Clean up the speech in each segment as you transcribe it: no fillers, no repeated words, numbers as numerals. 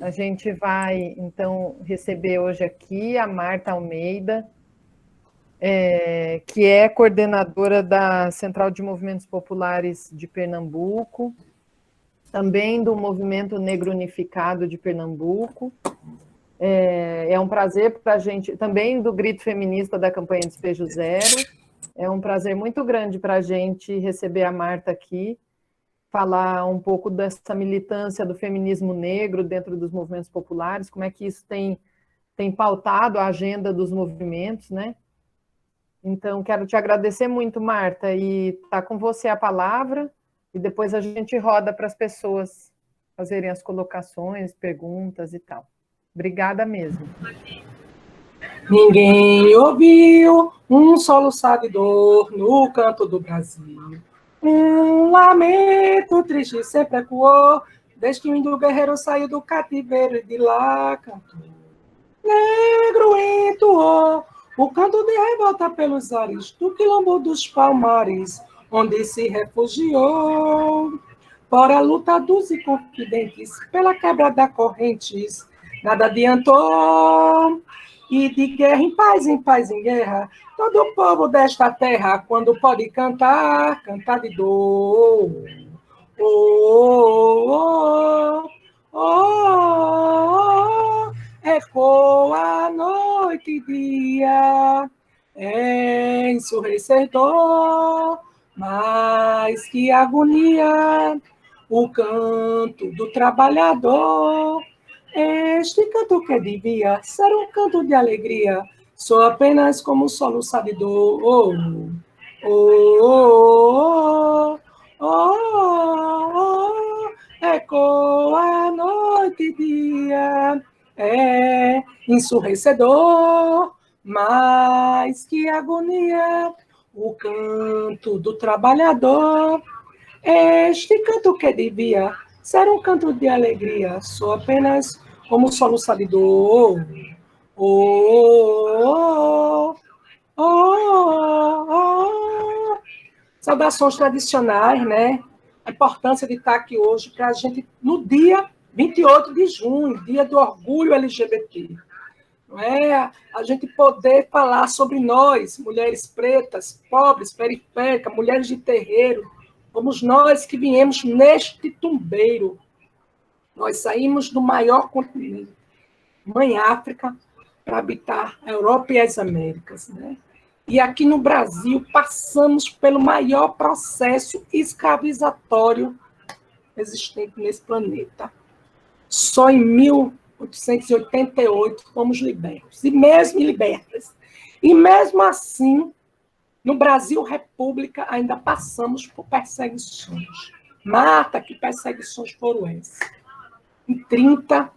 A gente vai, então, receber hoje aqui a Marta Almeida, que é coordenadora da Central de Movimentos Populares de Pernambuco, também do Movimento Negro Unificado de Pernambuco. É um prazer para a gente, também do Grito Feminista da campanha Despejo Zero. É um prazer muito grande para a gente receber a Marta aqui, falar um pouco dessa militância do feminismo negro dentro dos movimentos populares, como é que isso tem pautado a agenda dos movimentos, né? Então, quero te agradecer muito, Marta, e tá com você a palavra, e depois a gente roda para as pessoas fazerem as colocações, perguntas e tal. Obrigada mesmo. Ninguém ouviu um soluçar de dor no canto do Brasil. Um lamento triste sempre ecoou, desde que o índio guerreiro saiu do cativeiro e de lá cantou. Negro entoou o canto de revolta pelos ares do quilombo dos Palmares, onde se refugiou. Por a luta dos inconfidentes, pela quebra das correntes, nada adiantou. E de guerra em paz, em paz, em guerra, todo o povo desta terra, quando pode cantar, cantar de dor. Oh, oh, oh, oh, ecoa noite e dia, é ensurdecedor, mas que agonia, o canto do trabalhador. Este canto que devia ser um canto de alegria, sou apenas como um soluçar de dor. Oh, oh, oh, oh, oh, ecoa noite e dia, é ensurdecedor, mas que agonia, o canto do trabalhador. Este canto que devia ser um canto de alegria, sou apenas como soluçar de dor. Oh, oh, oh, oh. Saudações tradicionais, né? A importância de estar aqui hoje para a gente, no dia 28 de junho, dia do orgulho LGBT. Não é? A gente poder falar sobre nós, mulheres pretas, pobres, periféricas, mulheres de terreiro, fomos nós que viemos neste tumbeiro. Nós saímos do maior continente, Mãe África, para habitar a Europa e as Américas. Né? E aqui no Brasil passamos pelo maior processo escravizatório existente nesse planeta. Só em 1888 fomos libertos, e mesmo libertas. E mesmo assim, no Brasil República, ainda passamos por perseguições. Marta, que perseguições foram essas? Em 30,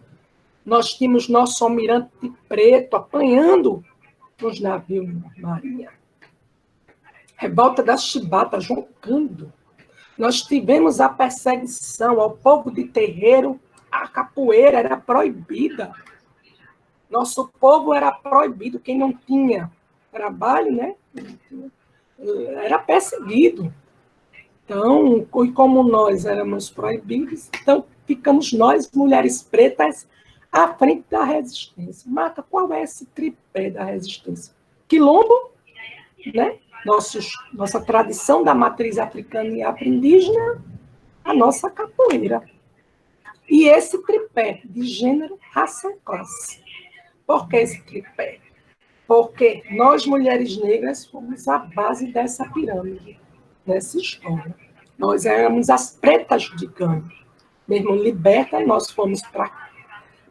nós tínhamos nosso almirante preto apanhando nos navios da Marinha. Revolta da Chibata, João Cândido. Nós tivemos a perseguição ao povo de terreiro, a capoeira era proibida. Nosso povo era proibido, quem não tinha trabalho, né? Era perseguido. Então, e como nós éramos proibidos, então ficamos nós, mulheres pretas, à frente da resistência. Marta, qual é esse tripé da resistência? Quilombo, né? Nossa tradição da matriz africana e afro-indígena, a nossa capoeira. E esse tripé de gênero, raça e classe. Por que esse tripé? Porque nós, mulheres negras, fomos a base dessa pirâmide, dessa história. Nós éramos as pretas de ganho. Mesmo liberta, nós fomos para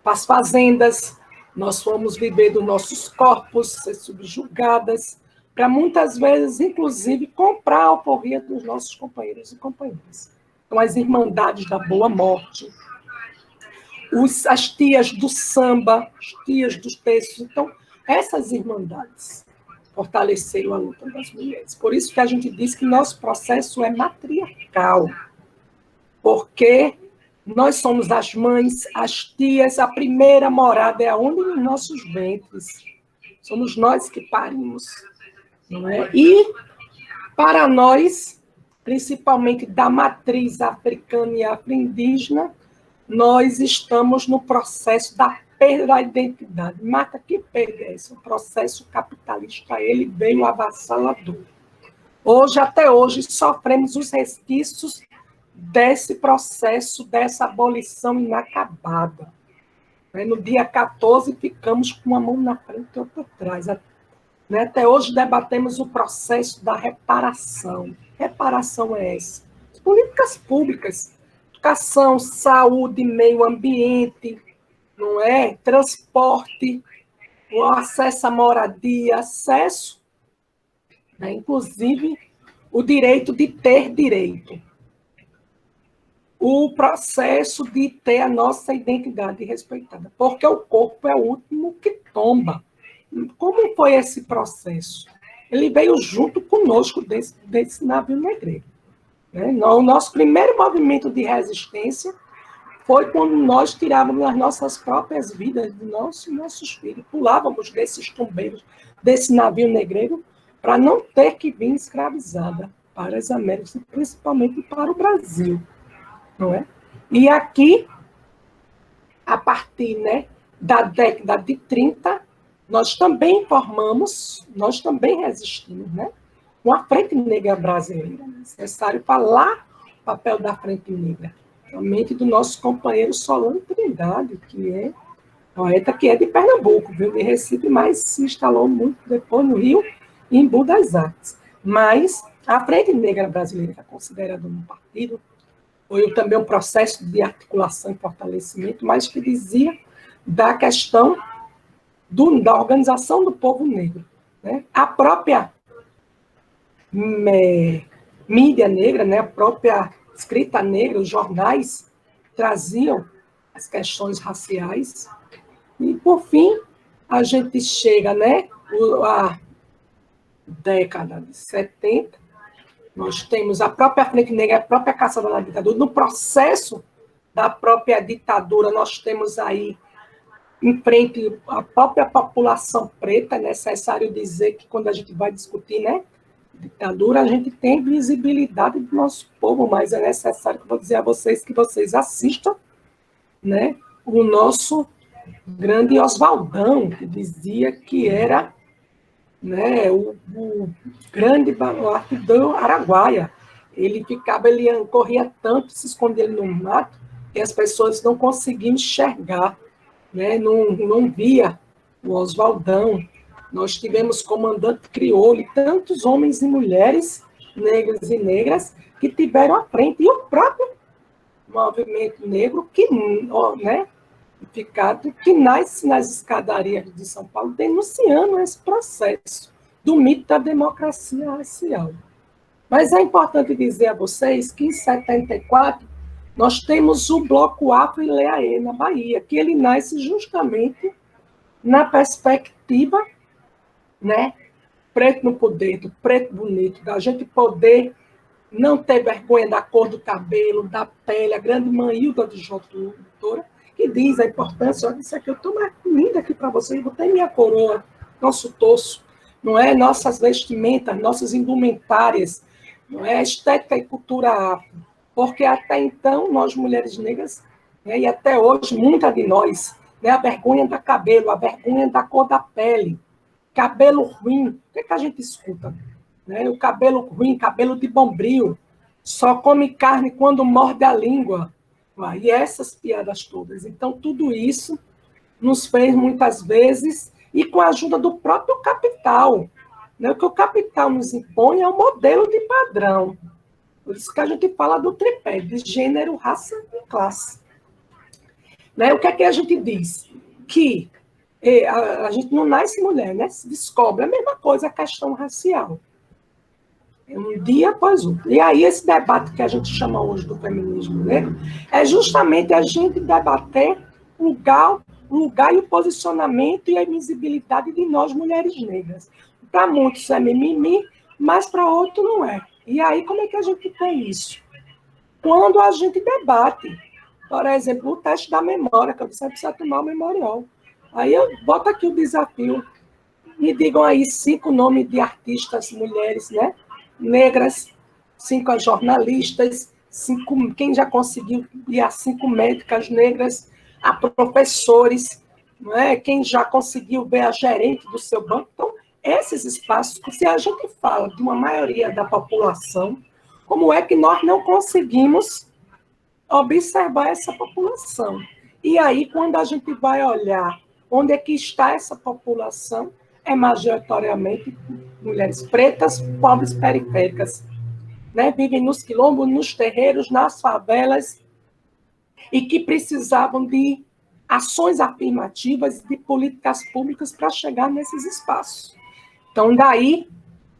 as fazendas, nós fomos viver dos nossos corpos, ser subjugadas, para muitas vezes, inclusive, comprar a alforria dos nossos companheiros e companheiras. Então, as irmandades da boa morte, as tias do samba, as tias dos textos. Então, essas irmandades fortaleceram a luta das mulheres. Por isso que a gente diz que nosso processo é matriarcal, porque nós somos as mães, as tias, a primeira morada é aonde nos nossos ventres. Somos nós que parimos. Não é? E, para nós, principalmente da matriz africana e afro-indígena, nós estamos no processo da perda da identidade. Marta, que perda é essa? O processo capitalista, ele veio avassalador. Hoje, até hoje, sofremos os resquícios desse processo, dessa abolição inacabada. No dia 14, ficamos com uma mão na frente e outra atrás. Até hoje, debatemos o processo da reparação. Reparação é essa? Políticas públicas, educação, saúde, meio ambiente, não é? Transporte, o acesso à moradia, acesso, né? Inclusive, o direito de ter direito. O processo de ter a nossa identidade respeitada, porque o corpo é o último que tomba. Como foi esse processo? Ele veio junto conosco desse navio negreiro. O nosso primeiro movimento de resistência foi quando nós tirávamos as nossas próprias vidas de nossos filhos, pulávamos desses tombeiros, desse navio negreiro, para não ter que vir escravizada para as Américas, principalmente para o Brasil. Não é? E aqui, a partir, né, da década de 30, nós também formamos, nós também resistimos, né, com a Frente Negra Brasileira. É necessário falar o papel da Frente Negra, realmente do nosso companheiro Solano Trindade, que é poeta que é de Pernambuco, viu, de Recife, mas se instalou muito depois no Rio e em Embu das Artes. Mas a Frente Negra Brasileira é considerada um partido, foi também um processo de articulação e fortalecimento, mas que dizia da questão da organização do povo negro. Né? A própria mídia negra, né? A própria escrita negra, os jornais, traziam as questões raciais. E, por fim, a gente chega, né, à década de 70, nós temos a própria Frente Negra, a própria caçada da ditadura. No processo da própria ditadura, nós temos aí, em frente, a própria população preta. É necessário dizer que, quando a gente vai discutir, né, ditadura, a gente tem visibilidade do nosso povo, mas é necessário que eu vou dizer a vocês que vocês assistam, né, o nosso grande Oswaldão, que dizia que era, né, o grande baluarte do Araguaia. Ele corria tanto, se escondia no mato, que as pessoas não conseguiam enxergar, né, não via o Oswaldão. Nós tivemos comandante crioulo, e tantos homens e mulheres, negros e negras, que tiveram à frente, e o próprio movimento negro, que, né, que nasce nas escadarias de São Paulo, denunciando esse processo do mito da democracia racial. Mas é importante dizer a vocês que, em 74, nós temos o Bloco Afro e Leaê, na Bahia, que ele nasce justamente na perspectiva, né, preto no poder, do preto bonito, da gente poder não ter vergonha da cor do cabelo, da pele. A grande Maílda de Doutora, que diz a importância, olha, isso aqui eu estou mais linda aqui para vocês, vou ter minha coroa, nosso torso, não é? Nossas vestimentas, nossas indumentárias, não é? Estética e cultura afro. Porque até então, nós mulheres negras, né, e até hoje, muitas de nós, né, a vergonha do cabelo, a vergonha da cor da pele, cabelo ruim, o que, é que a gente escuta? Né? O cabelo ruim, cabelo de bombril, só come carne quando morde a língua. E essas piadas todas. Então, tudo isso nos fez, muitas vezes, e com a ajuda do próprio capital. Né? O que o capital nos impõe é um modelo de padrão. Por isso que a gente fala do tripé, de gênero, raça e classe. Né? O que é que a gente diz? Que a gente não nasce mulher, né? Se descobre. A mesma coisa a questão racial. Um dia após outro. E aí, esse debate que a gente chama hoje do feminismo negro é justamente a gente debater o lugar e o posicionamento e a invisibilidade de nós, mulheres negras. Para muitos é mimimi, mas para outros não é. E aí, como é que a gente tem isso? Quando a gente debate, por exemplo, o teste da memória, que você precisa tomar o memorial. Aí eu boto aqui o desafio. Me digam aí 5 nomes de artistas mulheres, né? Negras, 5 jornalistas, quem já conseguiu ir a 5 médicas negras, a professores, não é? Quem já conseguiu ver a gerente do seu banco. Então, esses espaços, se a gente fala de uma maioria da população, como é que nós não conseguimos observar essa população? E aí, quando a gente vai olhar onde é que está essa população, é majoritariamente mulheres pretas, pobres periféricas, né? Vivem nos quilombos, nos terreiros, nas favelas, e que precisavam de ações afirmativas, de políticas públicas para chegar nesses espaços. Então, daí,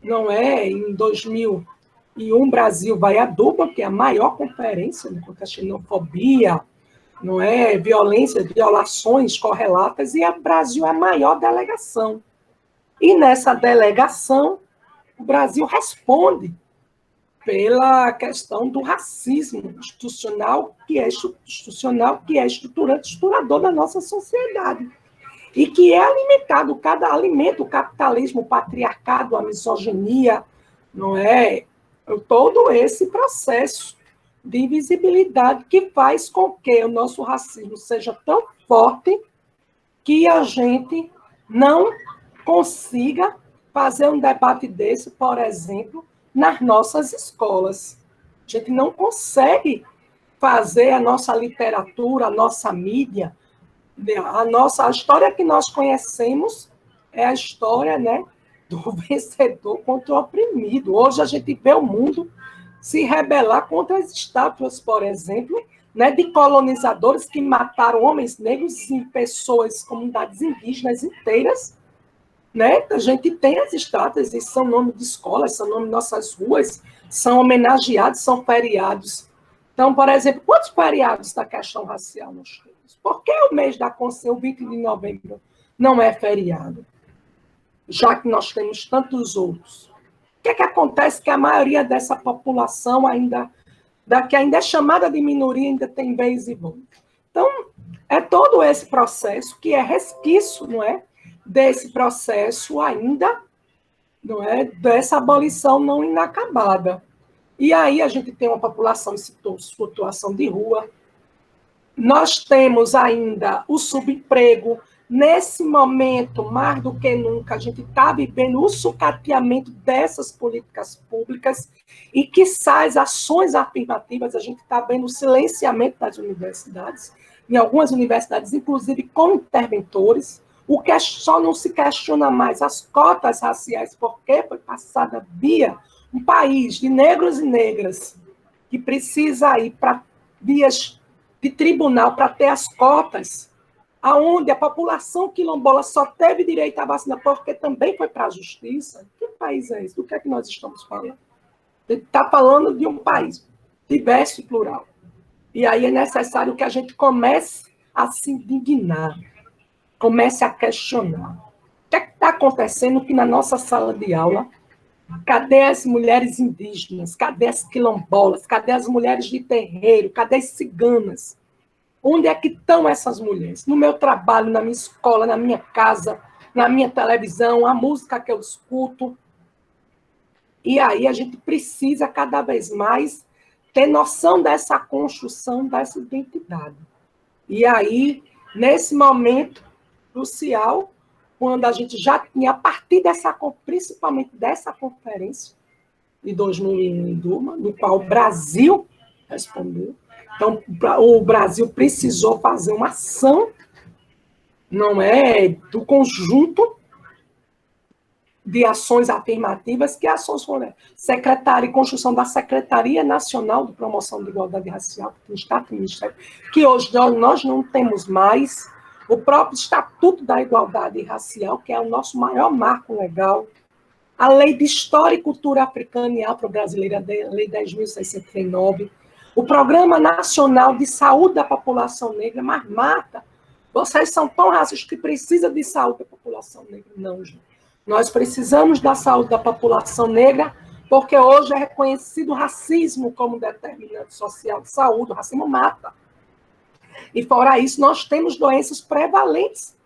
não é, em 2001, Brasil vai a Durban, que é a maior conferência contra a xenofobia, não é, violência, violações correlatas, e o Brasil é a maior delegação. E nessa delegação, o Brasil responde pela questão do racismo institucional, que é estruturante, estruturador da nossa sociedade. E que é alimentado, alimenta o capitalismo, o patriarcado, a misoginia, não é? Todo esse processo de invisibilidade que faz com que o nosso racismo seja tão forte que a gente não consiga fazer um debate desse, por exemplo, nas nossas escolas. A gente não consegue fazer a nossa literatura, a nossa mídia, a história que nós conhecemos é a história, né, do vencedor contra o oprimido. Hoje a gente vê o mundo se rebelar contra as estátuas, por exemplo, né, de colonizadores que mataram homens negros e pessoas, comunidades indígenas inteiras. Né? A gente tem as estátuas, e são nome de escolas, são nome de nossas ruas, são homenageados, são feriados. Então, por exemplo, quantos feriados da questão racial nós temos? Por que o mês da Consciência, o 20 de novembro, não é feriado? Já que nós temos tantos outros. O que é que acontece que a maioria dessa população que ainda é chamada de minoria, ainda tem vez e voto? Então, é todo esse processo que é resquício, não é? Desse processo ainda, não é? Dessa abolição não inacabada. E aí a gente tem uma população em situação de rua. Nós temos ainda o subemprego. Nesse momento, mais do que nunca, a gente está vivendo o sucateamento dessas políticas públicas e, quiçá, as ações afirmativas, a gente está vendo o silenciamento das universidades, em algumas universidades, inclusive com interventores. O que só não se questiona mais as cotas raciais, porque foi passada via um país de negros e negras que precisa ir para vias de tribunal para ter as cotas, aonde a população quilombola só teve direito à vacina porque também foi para a justiça. Que país é esse? Do que é que nós estamos falando? Ele está falando de um país diverso e plural. E aí é necessário que a gente comece a se indignar, comece a questionar. O que é que está acontecendo que na nossa sala de aula, cadê as mulheres indígenas? Cadê as quilombolas? Cadê as mulheres de terreiro? Cadê as ciganas? Onde é que estão essas mulheres? No meu trabalho, na minha escola, na minha casa, na minha televisão, a música que eu escuto. E aí a gente precisa cada vez mais ter noção dessa construção, dessa identidade. E aí, nesse momento crucial, quando a gente já tinha, a partir principalmente dessa conferência de 2001 em Durban, no qual o Brasil respondeu. Então, o Brasil precisou fazer uma ação, não é, do conjunto de ações afirmativas, que ações foram secretária e construção da Secretaria Nacional de Promoção da Igualdade Racial, do Estado do Ministério, que hoje nós não temos mais, o próprio Estatuto da Igualdade Racial, que é o nosso maior marco legal, a Lei de História e Cultura Africana e Afro-Brasileira, a Lei 10.639, o Programa Nacional de Saúde da População Negra, mas mata, vocês são tão racistas que precisam de saúde da população negra. Não, gente. Nós precisamos da saúde da população negra, porque hoje é reconhecido o racismo como determinante social de saúde, o racismo mata. E fora isso, nós temos doenças prevalentes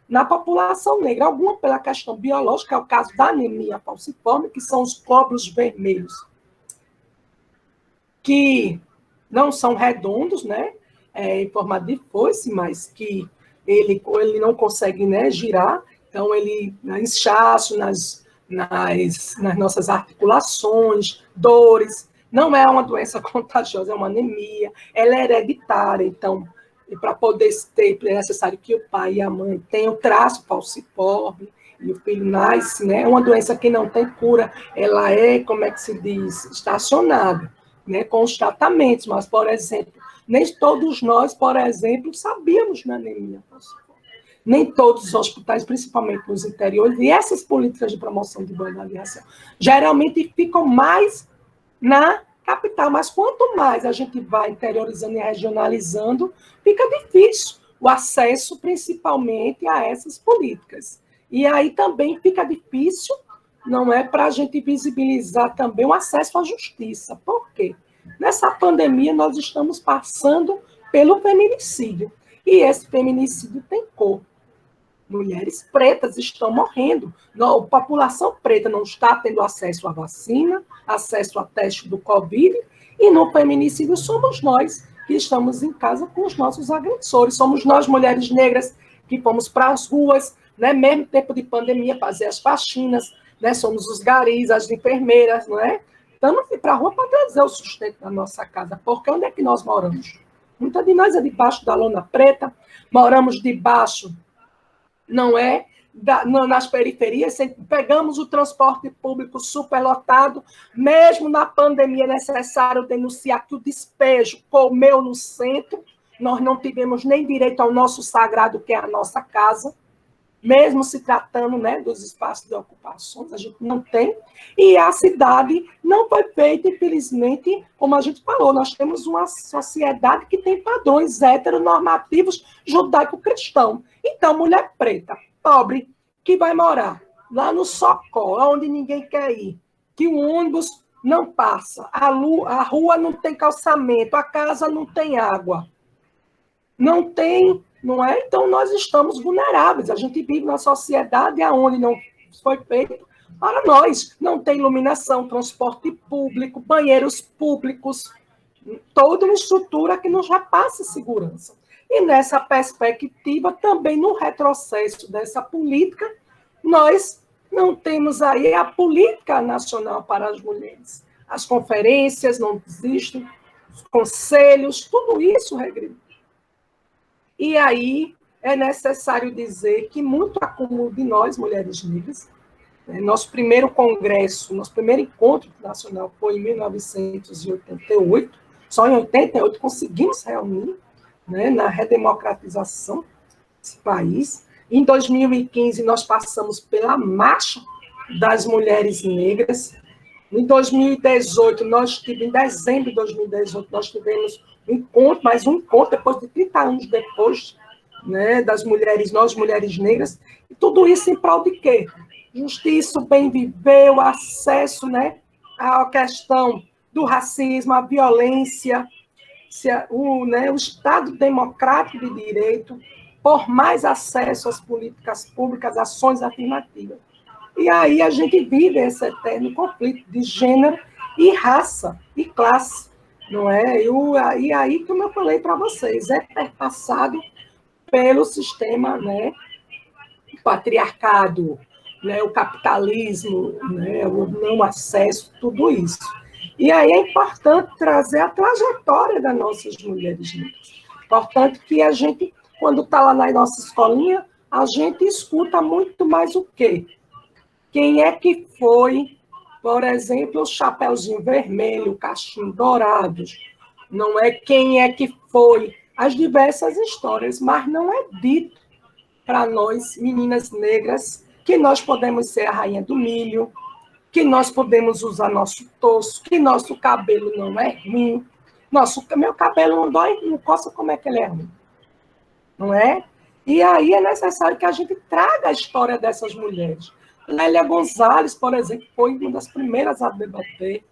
na população negra, alguma pela questão biológica, é o caso da anemia falciforme, que são os glóbulos vermelhos, que não são redondos, né? Em forma de foice, mas que ele não consegue, né, girar, então ele inchaço nas nossas articulações, dores. Não é uma doença contagiosa, é uma anemia, ela é hereditária, então, para poder ter, é necessário que o pai e a mãe tenham traço falciforme, e o filho nasce, né? É uma doença que não tem cura, ela é, como é que se diz, estacionada, né, com os tratamentos, mas, por exemplo, nem todos nós, por exemplo, sabíamos da anemia falciforme. Nem todos os hospitais, principalmente nos interiores, e essas políticas de promoção de boa avaliação, geralmente ficam mais na capital, mas quanto mais a gente vai interiorizando e regionalizando, fica difícil o acesso, principalmente, a essas políticas. E aí também fica difícil, não é, para a gente visibilizar também o acesso à justiça. Por quê? Nessa pandemia, nós estamos passando pelo feminicídio, e esse feminicídio tem cor. Mulheres pretas estão morrendo. A população preta não está tendo acesso à vacina, acesso a teste do Covid, e no feminicídio somos nós que estamos em casa com os nossos agressores. Somos nós, mulheres negras, que fomos para as ruas, né, mesmo tempo de pandemia, fazer as faxinas, né, somos os garis, as enfermeiras, não é? Estamos para a rua para trazer o sustento da nossa casa, porque onde é que nós moramos? Muita de nós é debaixo da lona preta, moramos debaixo, não é, nas periferias, pegamos o transporte público superlotado, mesmo na pandemia é necessário denunciar que o despejo comeu no centro, nós não tivemos nem direito ao nosso sagrado, que é a nossa casa, mesmo se tratando, né, dos espaços de ocupações, a gente não tem, e a cidade não foi feita, infelizmente, como a gente falou, nós temos uma sociedade que tem padrões heteronormativos judaico-cristão. Então, mulher preta, pobre, que vai morar lá no Socó, onde ninguém quer ir, que o ônibus não passa, a rua não tem calçamento, a casa não tem água, não tem, não é? Então, nós estamos vulneráveis. A gente vive numa sociedade onde não foi feito para nós. Não tem iluminação, transporte público, banheiros públicos, toda uma estrutura que nos repassa segurança. E nessa perspectiva, também no retrocesso dessa política, nós não temos aí a política nacional para as mulheres. As conferências não existem, os conselhos, tudo isso regrediu. E aí é necessário dizer que muito acúmulo de nós, mulheres negras, né, nosso primeiro congresso, nosso primeiro encontro nacional foi em 1988, só em 88 conseguimos reunir, né, na redemocratização desse país. Em 2015, nós passamos pela Marcha das Mulheres Negras. Em 2018, em dezembro de 2018, nós tivemos um encontro, mais um encontro, depois de 30 anos depois, né, das mulheres, nós mulheres negras, e tudo isso em prol de quê? Justiça, o bem viver, o acesso, né, à questão do racismo, à violência, o Estado democrático de direito, por mais acesso às políticas públicas, ações afirmativas. E aí a gente vive esse eterno conflito de gênero e raça e classe, não é? E aí, como eu falei para vocês, é perpassado pelo sistema, né, o patriarcado, né, o capitalismo, né, o não acesso, tudo isso. E aí é importante trazer a trajetória das nossas mulheres negras. Importante que a gente, quando está lá na nossa escolinha, a gente escuta muito mais o quê? Quem é que foi, por exemplo, o Chapeuzinho Vermelho, o Cachimbo Dourados, não é quem é que foi, as diversas histórias, mas não é dito para nós, meninas negras, que nós podemos ser a rainha do milho, que nós podemos usar nosso torso, que nosso cabelo não é ruim, meu cabelo não dói, não coça, como é que ele é ruim, não é? E aí é necessário que a gente traga a história dessas mulheres. Lélia Gonzalez, por exemplo, foi uma das primeiras a debater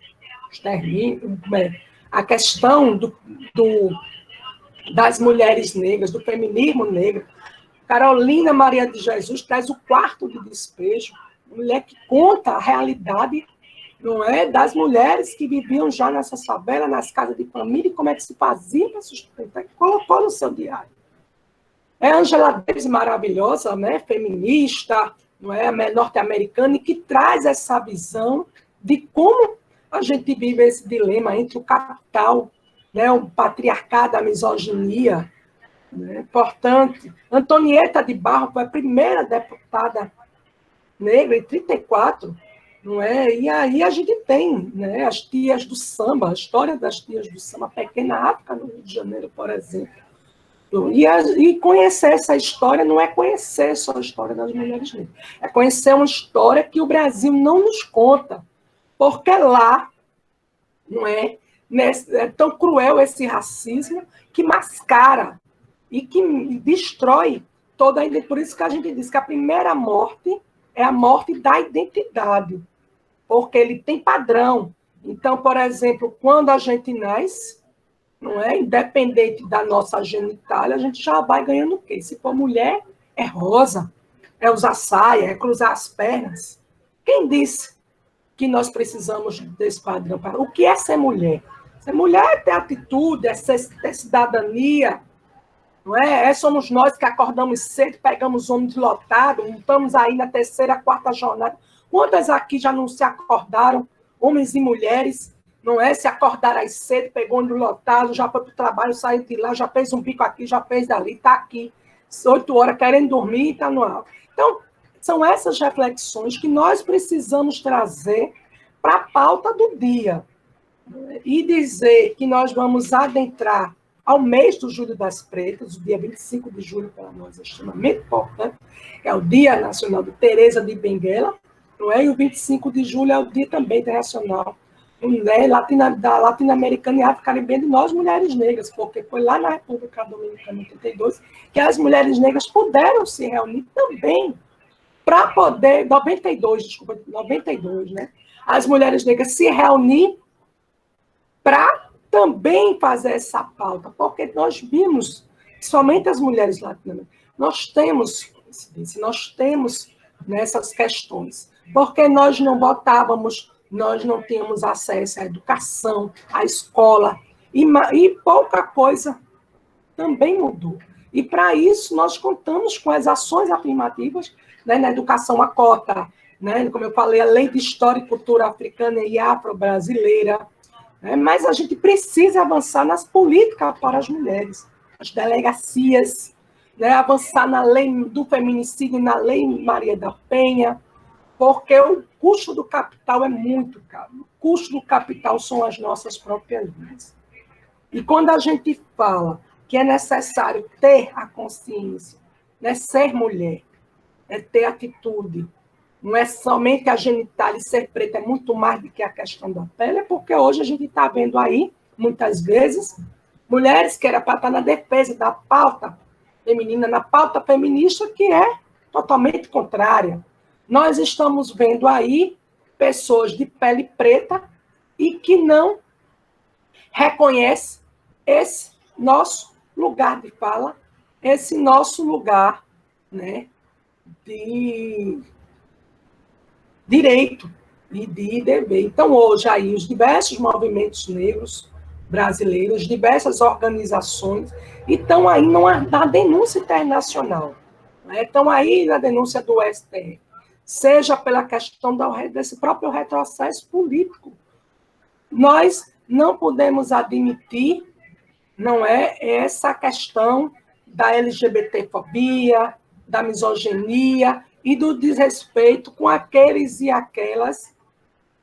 a questão das mulheres negras, do feminismo negro. Carolina Maria de Jesus traz o quarto de despejo, mulher que conta a realidade não é? Das mulheres que viviam já nessas favelas, nas casas de família, e como é que se fazia para sustentar, colocou no seu diário. É Angela Davis maravilhosa, né? Feminista, não é? Norte-americana, e que traz essa visão de como a gente vive esse dilema entre o capital, né? O patriarcado, a misoginia, né? Importante. Antonieta de Barros foi a primeira deputada negra em 34, não é? E aí a gente tem, né, as tias do samba, a história das tias do samba, Pequena África, no Rio de Janeiro, por exemplo. E conhecer essa história não é conhecer só a história das mulheres negras, é conhecer uma história que o Brasil não nos conta, porque lá, não é, é tão cruel esse racismo que mascara e que destrói toda a identidade. Por isso que a gente diz que a primeira morte é a morte da identidade, porque ele tem padrão. Então, por exemplo, quando a gente nasce, não é? Independente da nossa genitália, a gente já vai ganhando o quê? Se for mulher, é rosa, é usar saia, é cruzar as pernas. Quem disse que nós precisamos desse padrão? O que é ser mulher? Ser mulher é ter atitude, é cidadania, não é? Somos nós que acordamos cedo, pegamos ônibus lotado, estamos aí na terceira, quarta jornada. Quantas aqui já não se acordaram, homens e mulheres, não é? Se acordaram aí cedo, pegou ônibus lotado, já foi para o trabalho, saiu de lá, já fez um bico aqui, já fez dali, está aqui, 8 horas querendo dormir e está no ar. Então, são essas reflexões que nós precisamos trazer para a pauta do dia. E dizer que nós vamos adentrar ao mês do Julho das Pretas, o dia 25 de julho para nós é extremamente importante, é o Dia Nacional de Teresa de Benguela, não é? E o 25 de julho é o Dia também internacional, né? Da latino-americana e afro-caribenha de nós, mulheres negras, porque foi lá na República Dominicana, em 82, que as mulheres negras puderam se reunir também para poder, 92, né? As mulheres negras se reunir para também fazer essa pauta, porque nós vimos, somente as mulheres latino-americanas, nós temos nessas questões, porque nós não votávamos, nós não tínhamos acesso à educação, à escola, e pouca coisa também mudou. E, para isso, nós contamos com as ações afirmativas, né, na educação, a cota, né, como eu falei, a Lei de História e Cultura Africana e Afro-Brasileira, né, mas a gente precisa avançar nas políticas para as mulheres, as delegacias, né, avançar na lei do feminicídio, na Lei Maria da Penha, porque o custo do capital é muito caro. O custo do capital são as nossas próprias vidas. E quando a gente fala que é necessário ter a consciência, né, ser mulher, é ter atitude, não é somente a genitália e ser preta, é muito mais do que a questão da pele, é porque hoje a gente está vendo aí, muitas vezes, mulheres que era para estar na defesa da pauta feminina, na pauta feminista, que é totalmente contrária. Nós estamos vendo aí pessoas de pele preta e que não reconhecem esse nosso lugar de fala, esse nosso lugar, né, de direito e de dever. Então, hoje, aí, os diversos movimentos negros brasileiros, diversas organizações, estão aí na denúncia internacional, né? Estão aí na denúncia do STF, seja pela questão desse próprio retrocesso político. Nós não podemos admitir, não é, essa questão da LGBTfobia, da misoginia e do desrespeito com aqueles e aquelas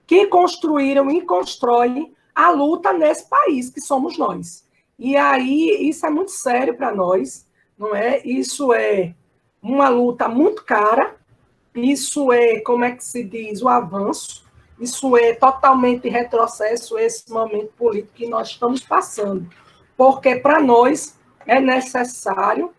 que construíram e constroem a luta nesse país, que somos nós. E aí, isso é muito sério para nós, não é? Isso é uma luta muito cara, isso é, como é que se diz, o avanço, isso é totalmente retrocesso, esse momento político que nós estamos passando. Porque, para nós, é necessário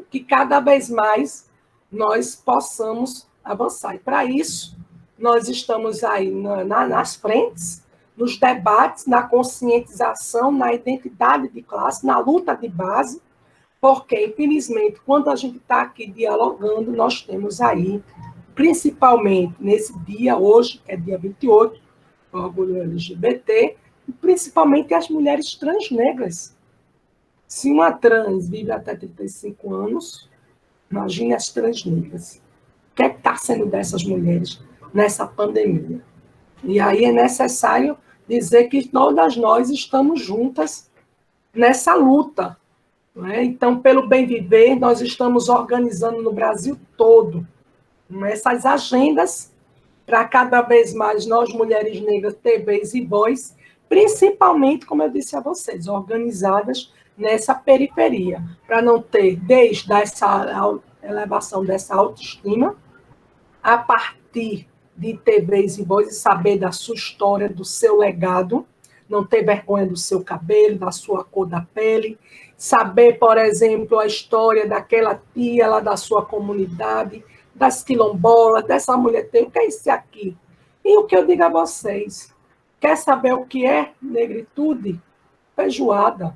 que cada vez mais nós possamos avançar. E, para isso, nós estamos aí nas frentes, nos debates, na conscientização, na identidade de classe, na luta de base, porque, infelizmente, quando a gente está aqui dialogando, nós temos aí principalmente nesse dia, hoje, que é dia 28, o orgulho LGBT, principalmente as mulheres transnegras. Se uma trans vive até 35 anos, imagine as transnegras. O que é que está sendo dessas mulheres nessa pandemia? E aí é necessário dizer que todas nós estamos juntas nessa luta. Não é? Então, pelo bem viver, nós estamos organizando no Brasil todo essas agendas para cada vez mais nós, mulheres negras, ter vez e voz, principalmente, como eu disse a vocês, organizadas nessa periferia, para não ter, desde essa elevação dessa autoestima, a partir de ter vez e voz e saber da sua história, do seu legado, não ter vergonha do seu cabelo, da sua cor da pele, saber, por exemplo, a história daquela tia lá da sua comunidade, das quilombolas, dessa mulher, tem o que é isso aqui? E o que eu digo a vocês, quer saber o que é negritude? Feijoada,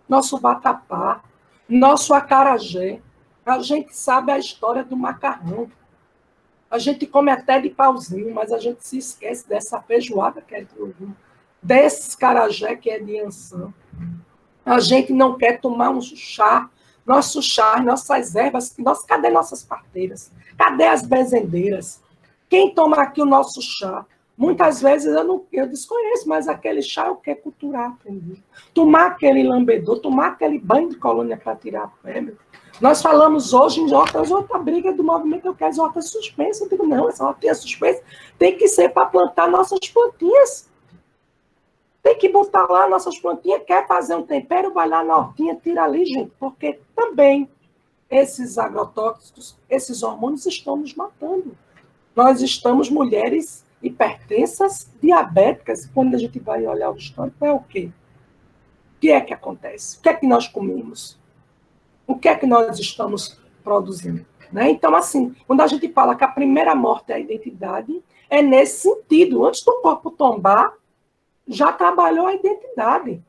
nosso vatapá, nosso acarajé, a gente sabe a história do macarrão, a gente come até de pauzinho, mas a gente se esquece dessa feijoada que é de urubu, desse carajé que é de ançã. A gente não quer tomar um chá, nosso chá, nossas ervas, cadê nossas parteiras? Cadê as benzendeiras? Quem toma aqui o nosso chá? Muitas vezes eu desconheço, mas aquele chá eu quero culturar, aprendi. Tomar aquele lambedor, tomar aquele banho de colônia para tirar a febre. Nós falamos hoje em hortas, outra briga do movimento, eu quero as hortas suspensas. Eu digo, não, essa hortinha suspensa tem que ser para plantar nossas plantinhas. Tem que botar lá nossas plantinhas, quer fazer um tempero, vai lá na hortinha, tira ali, gente, porque também esses agrotóxicos, esses hormônios estão nos matando. Nós estamos mulheres hipertensas, diabéticas, quando a gente vai olhar o histórico, é o quê? O que é que acontece? O que é que nós comemos? O que é que nós estamos produzindo? Né? Então, assim, quando a gente fala que a primeira morte é a identidade, é nesse sentido. Antes do corpo tombar, já trabalhou a identidade.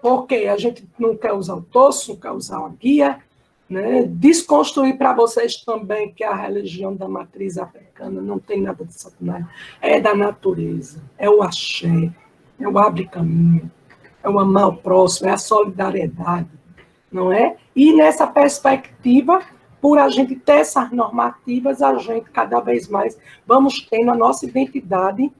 Porque a gente não quer usar o tosso, não quer usar a guia, né? Desconstruir para vocês também que a religião da matriz africana não tem nada de satanás. É da natureza, é o axé, é o abre caminho, é o amar o próximo, é a solidariedade, não é? E nessa perspectiva, por a gente ter essas normativas, a gente cada vez mais vamos tendo a nossa identidade,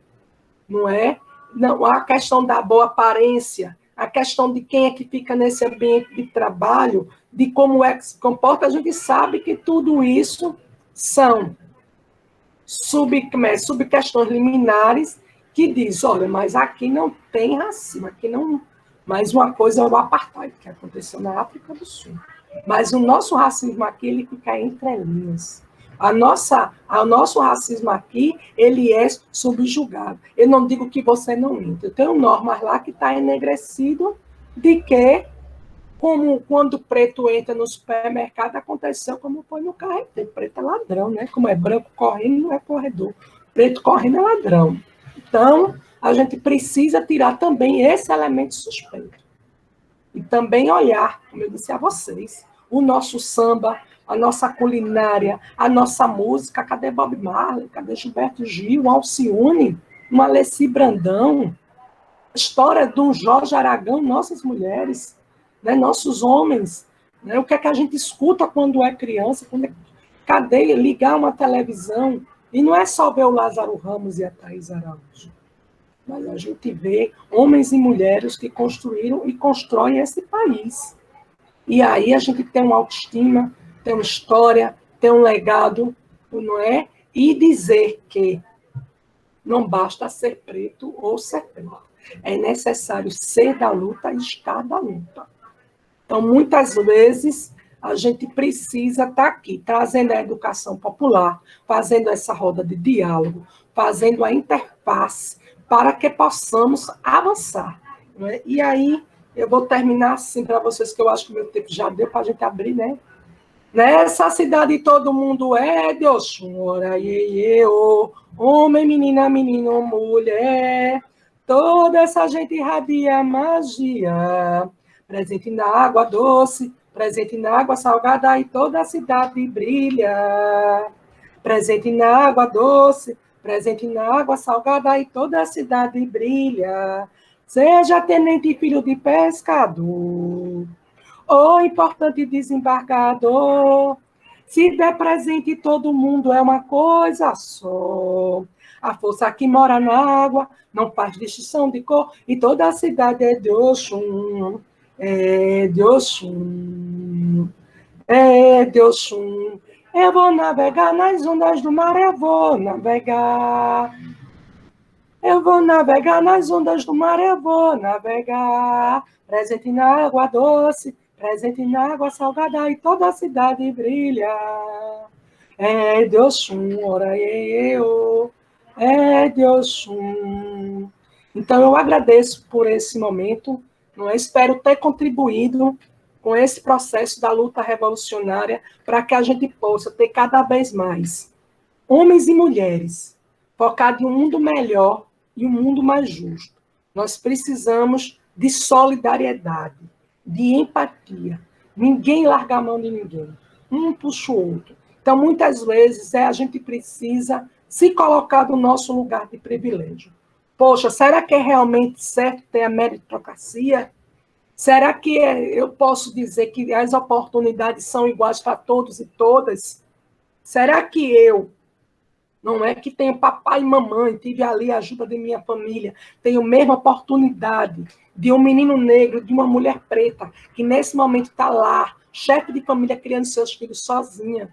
não é? Não, a questão da boa aparência, a questão de quem é que fica nesse ambiente de trabalho, de como é que se comporta, a gente sabe que tudo isso são sub-questões liminares que diz, olha, mas aqui não tem racismo, aqui não... Mas uma coisa é o apartheid, que aconteceu na África do Sul. Mas o nosso racismo aqui, ele fica entre linhas. O nosso racismo aqui, ele é subjugado. Eu não digo que você não entra. Eu tenho normas lá que está enegrecido de que, como quando o preto entra no supermercado, aconteceu como foi no carreteiro. Preto é ladrão, né? Como é branco correndo, não é corredor. Preto correndo é ladrão. Então, a gente precisa tirar também esse elemento suspeito. E também olhar, como eu disse a vocês, o nosso samba, a nossa culinária, a nossa música, cadê Bob Marley, cadê Gilberto Gil, Alcione, uma Alessi Brandão, a história de um Jorge Aragão, nossas mulheres, né, nossos homens, né, o que é que a gente escuta quando é criança, cadê ligar uma televisão, e não é só ver o Lázaro Ramos e a Thaís Araújo, mas a gente vê homens e mulheres que construíram e constroem esse país. E aí a gente tem uma autoestima, tem uma história, tem um legado, não é? E dizer que não basta ser preto ou ser preto. É necessário ser da luta e estar da luta. Então, muitas vezes, a gente precisa estar aqui, trazendo a educação popular, fazendo essa roda de diálogo, fazendo a interface, para que possamos avançar. Não é? E aí, eu vou terminar assim para vocês, que eu acho que o meu tempo já deu para a gente abrir, né? Nessa cidade todo mundo é de Oxum, ora, iê, ô, homem, menina, menino, mulher, toda essa gente irradia magia, presente na água doce, presente na água salgada, e toda a cidade brilha. presente na água doce, presente na água salgada, e toda a cidade brilha. Seja tenente filho de pescador, ou importante desembargador, se der presente todo mundo é uma coisa só. A força que mora na água não faz distinção de cor, e toda a cidade é de Oxum, é de Oxum, é de Oxum. Eu vou navegar nas ondas do mar, eu vou navegar. Eu vou navegar nas ondas do mar, eu vou navegar. Presente na água doce, presente na água salgada, e toda a cidade brilha. É de Oxum, ora eu, é de Oxum. Então, eu agradeço por esse momento, não é? Espero ter contribuído com esse processo da luta revolucionária para que a gente possa ter cada vez mais homens e mulheres focados em um mundo melhor e um mundo mais justo. Nós precisamos de solidariedade, de empatia. Ninguém larga a mão de ninguém. Um puxa o outro. Então, muitas vezes, a gente precisa se colocar no nosso lugar de privilégio. Poxa, será que é realmente certo ter a meritocracia? Será que eu posso dizer que as oportunidades são iguais para todos e todas? Será que eu, não é que tenho papai e mamãe, tive ali a ajuda de minha família, tenho a mesma oportunidade de um menino negro, de uma mulher preta, que nesse momento está lá, chefe de família, criando seus filhos sozinha,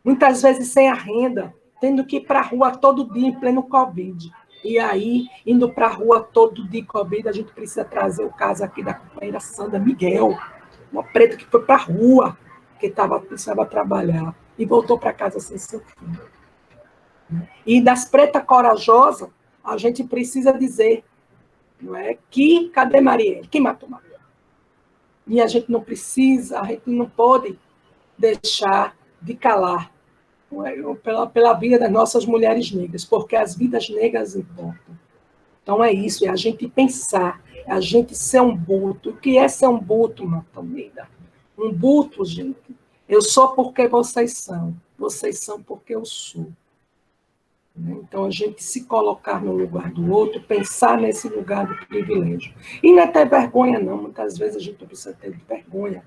muitas vezes sem a renda, tendo que ir para a rua todo dia em pleno Covid. E aí, indo para a rua todo dia Covid, a gente precisa trazer o caso aqui da companheira Sandra Miguel, uma preta que foi para a rua, que precisava trabalhar, e voltou para casa sem seu filho. E das pretas corajosas, a gente precisa dizer, não é? Que cadê Marielle? Quem matou Marielle? E a gente não precisa, a gente não pode deixar de calar, não é? pela vida das nossas mulheres negras, porque as vidas negras importam. Então é isso, é a gente pensar, é a gente ser um buto. O que é ser um buto, Marta Almeida? Um buto, gente, eu sou porque vocês são porque eu sou. Então, a gente se colocar no lugar do outro, pensar nesse lugar de privilégio. E não é ter vergonha, não. Muitas vezes a gente não precisa ter vergonha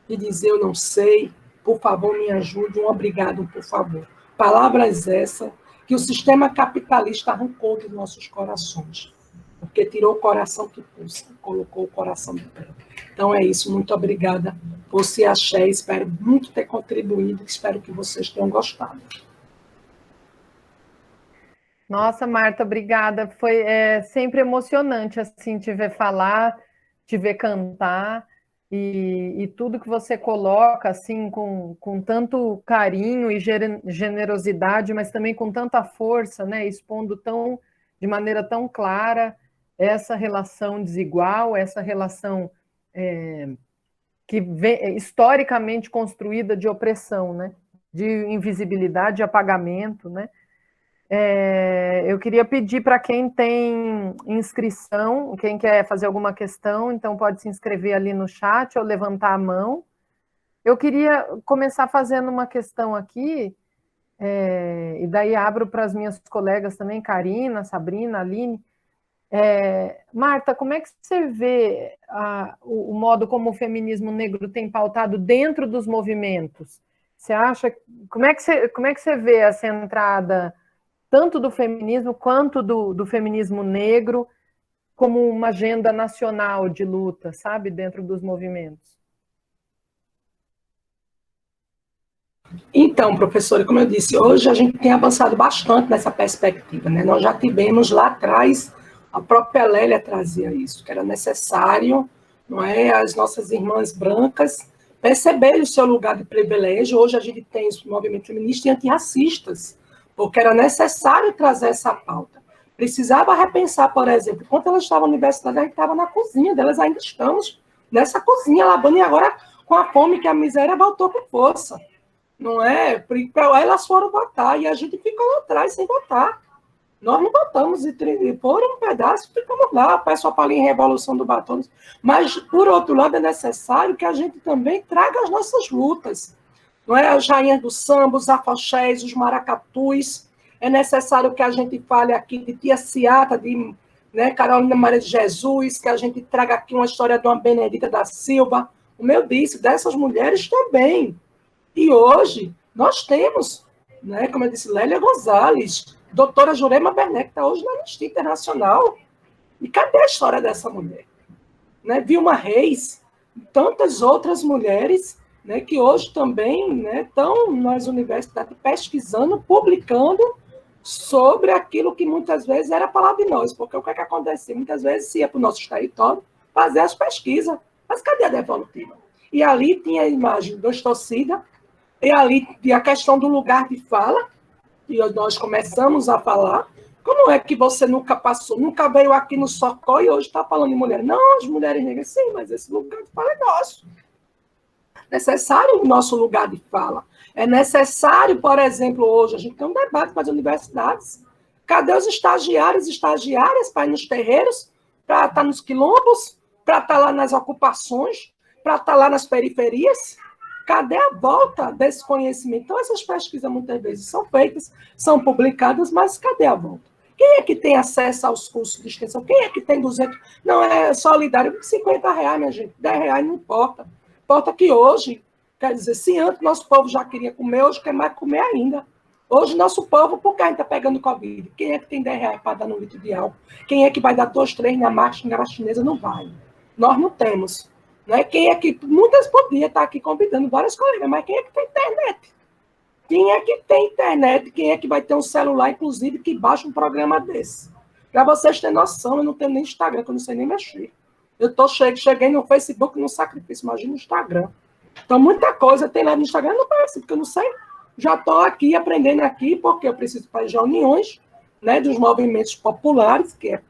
de dizer eu não sei, por favor, me ajude, um obrigado, por favor. Palavras essas que o sistema capitalista arrancou dos nossos corações, porque tirou o coração que pulsa, colocou o coração de pé. Então é isso, muito obrigada por se achar, espero muito ter contribuído, espero que vocês tenham gostado. Nossa, Marta, obrigada. Foi sempre emocionante assim te ver falar, te ver cantar e tudo que você coloca assim com tanto carinho e generosidade, mas também com tanta força, né? Expondo de maneira tão clara essa relação desigual, essa relação que historicamente construída de opressão, né? De invisibilidade, de apagamento, né? Eu queria pedir para quem tem inscrição, quem quer fazer alguma questão, então pode se inscrever ali no chat ou levantar a mão. Eu queria começar fazendo uma questão aqui, e daí abro para as minhas colegas também, Karina, Sabrina, Aline. Marta, como é que você vê o modo como o feminismo negro tem pautado dentro dos movimentos? Você acha, como é que você vê essa entrada tanto do feminismo quanto do feminismo negro como uma agenda nacional de luta, sabe, dentro dos movimentos? Então, professora, como eu disse, hoje a gente tem avançado bastante nessa perspectiva, né? Nós já tivemos lá atrás, a própria Lélia trazia isso, que era necessário, não é, as nossas irmãs brancas perceberem o seu lugar de privilégio. Hoje a gente tem os movimentos feministas e antirracistas, porque era necessário trazer essa pauta. Precisava repensar, por exemplo, quando elas estavam na universidade, a gente estava na cozinha delas, ainda estamos nessa cozinha, lavando, e agora, com a fome, que a miséria voltou com força. Não é? Elas foram votar, e a gente ficou lá atrás sem votar. Nós não votamos, e foram um pedaço, ficamos lá, o pessoal fala em Revolução do Batom. Mas, por outro lado, é necessário que a gente também traga as nossas lutas. não é? As rainhas do samba, os afoxés, os maracatus. É necessário que a gente fale aqui de Tia Ciata, de, né, Carolina Maria de Jesus, que a gente traga aqui uma história de uma Benedita da Silva. Como eu disse, dessas mulheres também. E hoje nós temos, né, como eu disse, Lélia Gonzalez, doutora Jurema Werneck, que está hoje na Anistia Internacional. E cadê a história dessa mulher? Né? Vilma Reis, tantas outras mulheres, né, que hoje também, né, estão nas universidades pesquisando, publicando sobre aquilo que muitas vezes era falar de nós, porque o que acontecia? Muitas vezes se ia para o nosso território fazer as pesquisas, mas cadê a devolutiva? E ali tinha a imagem dos torcidas, e ali tinha a questão do lugar de fala, e nós começamos a falar. Como é que você nunca passou, nunca veio aqui no Socó e hoje está falando de mulher? Não, as mulheres negras, sim, mas esse lugar de fala é nosso. Necessário o nosso lugar de fala. É necessário, por exemplo, hoje, a gente tem um debate com as universidades. Cadê os estagiários e estagiárias para ir nos terreiros, para estar nos quilombos, para estar lá nas ocupações, para estar lá nas periferias? Cadê a volta desse conhecimento? Então, essas pesquisas muitas vezes são feitas, são publicadas, mas cadê a volta? Quem é que tem acesso aos cursos de extensão? Quem é que tem 200? Não é solidário, R$50, minha gente, R$10 não importa. Importa que hoje, quer dizer, se antes nosso povo já queria comer, hoje quer mais comer ainda. Hoje nosso povo, por que a gente está pegando Covid? Quem é que tem R$10 para dar no litro de álcool? Quem é que vai dar 2, 3 na marcha chinesa? Não vai. Nós não temos. Né? Quem é que... Muitas podiam estar aqui convidando várias colegas, mas quem é que tem internet? Quem é que tem internet? Quem é que vai ter um celular, inclusive, que baixa um programa desse? Para vocês terem noção, eu não tenho nem Instagram, que eu não sei nem mexer. Eu cheguei no Facebook no sacrifício, imagina no Instagram. Então, muita coisa tem lá no Instagram, eu não conheço, porque eu não sei. Já estou aqui, aprendendo aqui, porque eu preciso fazer reuniões, né, dos movimentos populares, que é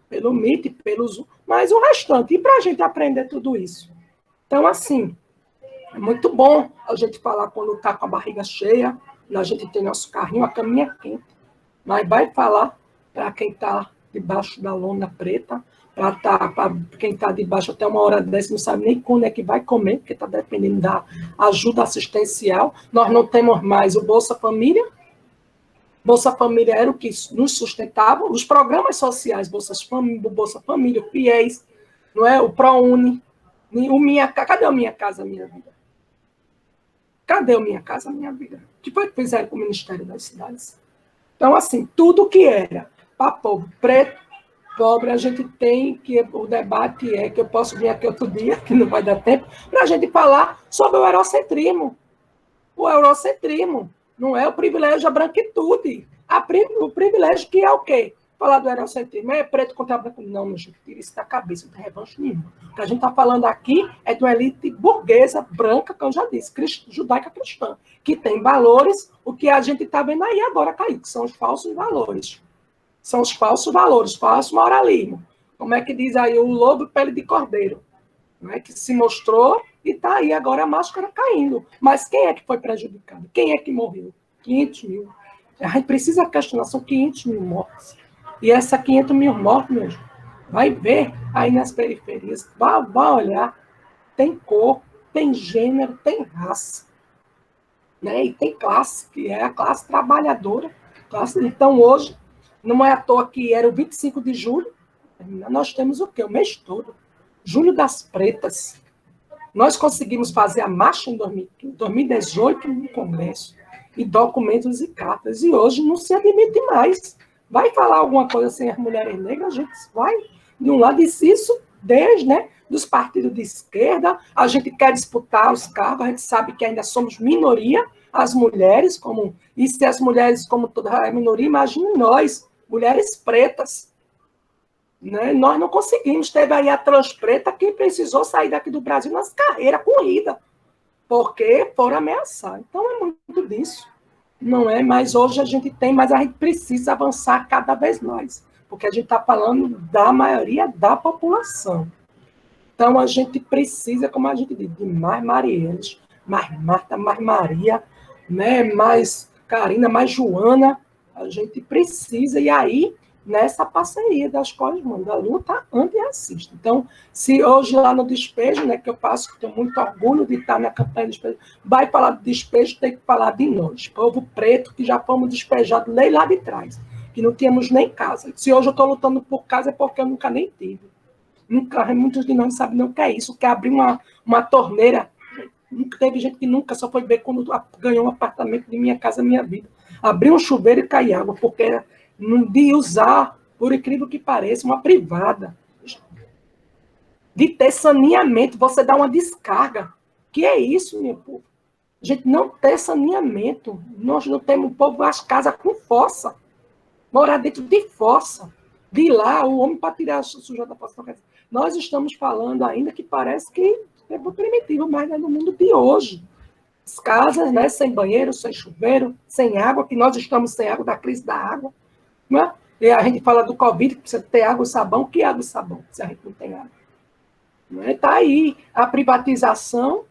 pelo Meet, pelo Zoom, mas o restante. E para a gente aprender tudo isso? Então, assim, é muito bom a gente falar quando está com a barriga cheia, a gente tem nosso carrinho, a caminha quente. Mas vai falar para quem está debaixo da lona preta, para quem está debaixo até uma hora dessa, não sabe nem quando é que vai comer, porque está dependendo da ajuda assistencial. Nós não temos mais o Bolsa Família. Bolsa Família era o que nos sustentava. Os programas sociais, Bolsa Família, o FIES, não é? O ProUni, cadê o Minha Casa Minha Vida? Cadê o Minha Casa Minha Vida? O que foi que fizeram com o Ministério das Cidades? Então, assim, tudo que era para povo preto, pobre, a gente tem que... O debate é que eu posso vir aqui outro dia, que não vai dar tempo, para a gente falar sobre o eurocentrismo. O eurocentrismo não é o privilégio da branquitude. O privilégio que é o quê? Falar do eurocentrismo é preto contra branco. Não, meu gente, tira isso da cabeça, não tem revanche nenhuma. O que a gente está falando aqui é de uma elite burguesa, branca, como eu já disse, judaica cristã, que tem valores, o que a gente está vendo aí agora cair, que são os falsos valores. São os falsos valores, falso moralismo. Como é que diz aí o lobo pele de cordeiro? Não é que se mostrou e está aí agora a máscara caindo. Mas quem é que foi prejudicado? Quem é que morreu? 500 mil. A gente precisa questionar, são 500 mil mortes. E essa 500 mil mortes, mesmo, vai ver aí nas periferias, vai olhar, tem cor, tem gênero, tem raça. Né? E tem classe, que é a classe trabalhadora. Então, hoje, não é à toa que era o 25 de julho, nós temos o quê? O mês todo. Julho das Pretas. Nós conseguimos fazer a marcha em 2018 no Congresso, e documentos e cartas, e hoje não se admite mais. Vai falar alguma coisa sem as mulheres negras, a gente vai de um lado, e isso desde, né, dos partidos de esquerda, a gente quer disputar os cargos, a gente sabe que ainda somos minoria, as mulheres, e se as mulheres, como toda a minoria, imagine nós, mulheres pretas. Né? Nós não conseguimos. Teve aí a Transpreta que precisou sair daqui do Brasil nas carreiras, corrida, porque foram ameaçar. Então é muito disso. Não é? Mas hoje a gente tem, mas a gente precisa avançar cada vez mais, porque a gente está falando da maioria da população. Então a gente precisa, como a gente diz, de mais Marielles, mais Marta, mais Maria, né? Mais Karina, mais Joana. A gente precisa, e aí nessa parceria das escolas mães, da luta antirracista. Então, se hoje lá no despejo, né, que eu passo, que tenho muito orgulho de estar na campanha de despejo, vai falar de despejo, tem que falar de nós, povo preto, que já fomos despejados lá de trás, que não tínhamos nem casa. Se hoje eu estou lutando por casa, é porque eu nunca nem tive. Nunca, muitos de nós não sabem nem o que é isso, que é abrir uma torneira. Teve gente que nunca só foi ver quando ganhou um apartamento de Minha Casa Minha Vida. Abrir um chuveiro e cair água, porque era de usar, por incrível que pareça, uma privada. De ter saneamento, você dá uma descarga. Que é isso, meu povo? A gente não tem saneamento. Nós não temos, o povo, as casas com fossa. Morar dentro de fossa. De lá, o homem para tirar a sujeira da fossa. Nós estamos falando ainda que parece que é muito primitivo, mas é no mundo de hoje. As casas, né, sem banheiro, sem chuveiro, sem água, que nós estamos sem água, da crise da água. Né? E a gente fala do Covid, que precisa ter água e sabão. Que água e sabão, se a gente não tem água? Está aí a privatização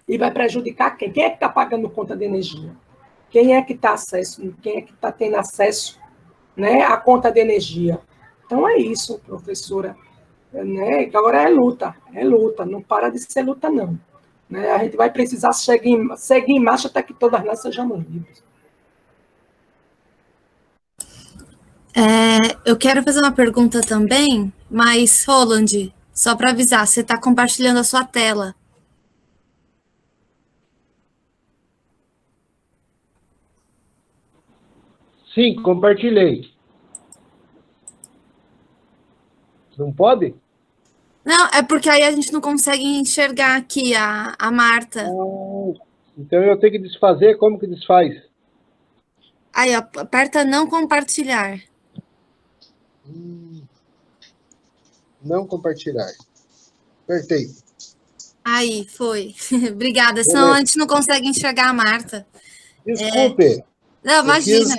e vai prejudicar quem? Quem é que está pagando conta de energia? Quem é que está tendo acesso, né, à conta de energia? Então é isso, professora. Né? Agora é luta, não para de ser luta, não. Né? A gente vai precisar seguir em marcha até que todas nós sejamos livres. Eu quero fazer uma pergunta também, mas, Roland, só para avisar, você está compartilhando a sua tela. Sim, compartilhei. Não pode? Não, é porque aí a gente não consegue enxergar aqui a Marta. Então eu tenho que desfazer, como que desfaz? Aí, ó, aperta não compartilhar. Não compartilhar. Apertei. Aí, foi. Obrigada, senão a gente não consegue enxergar a Marta. Desculpe. Não, imagina.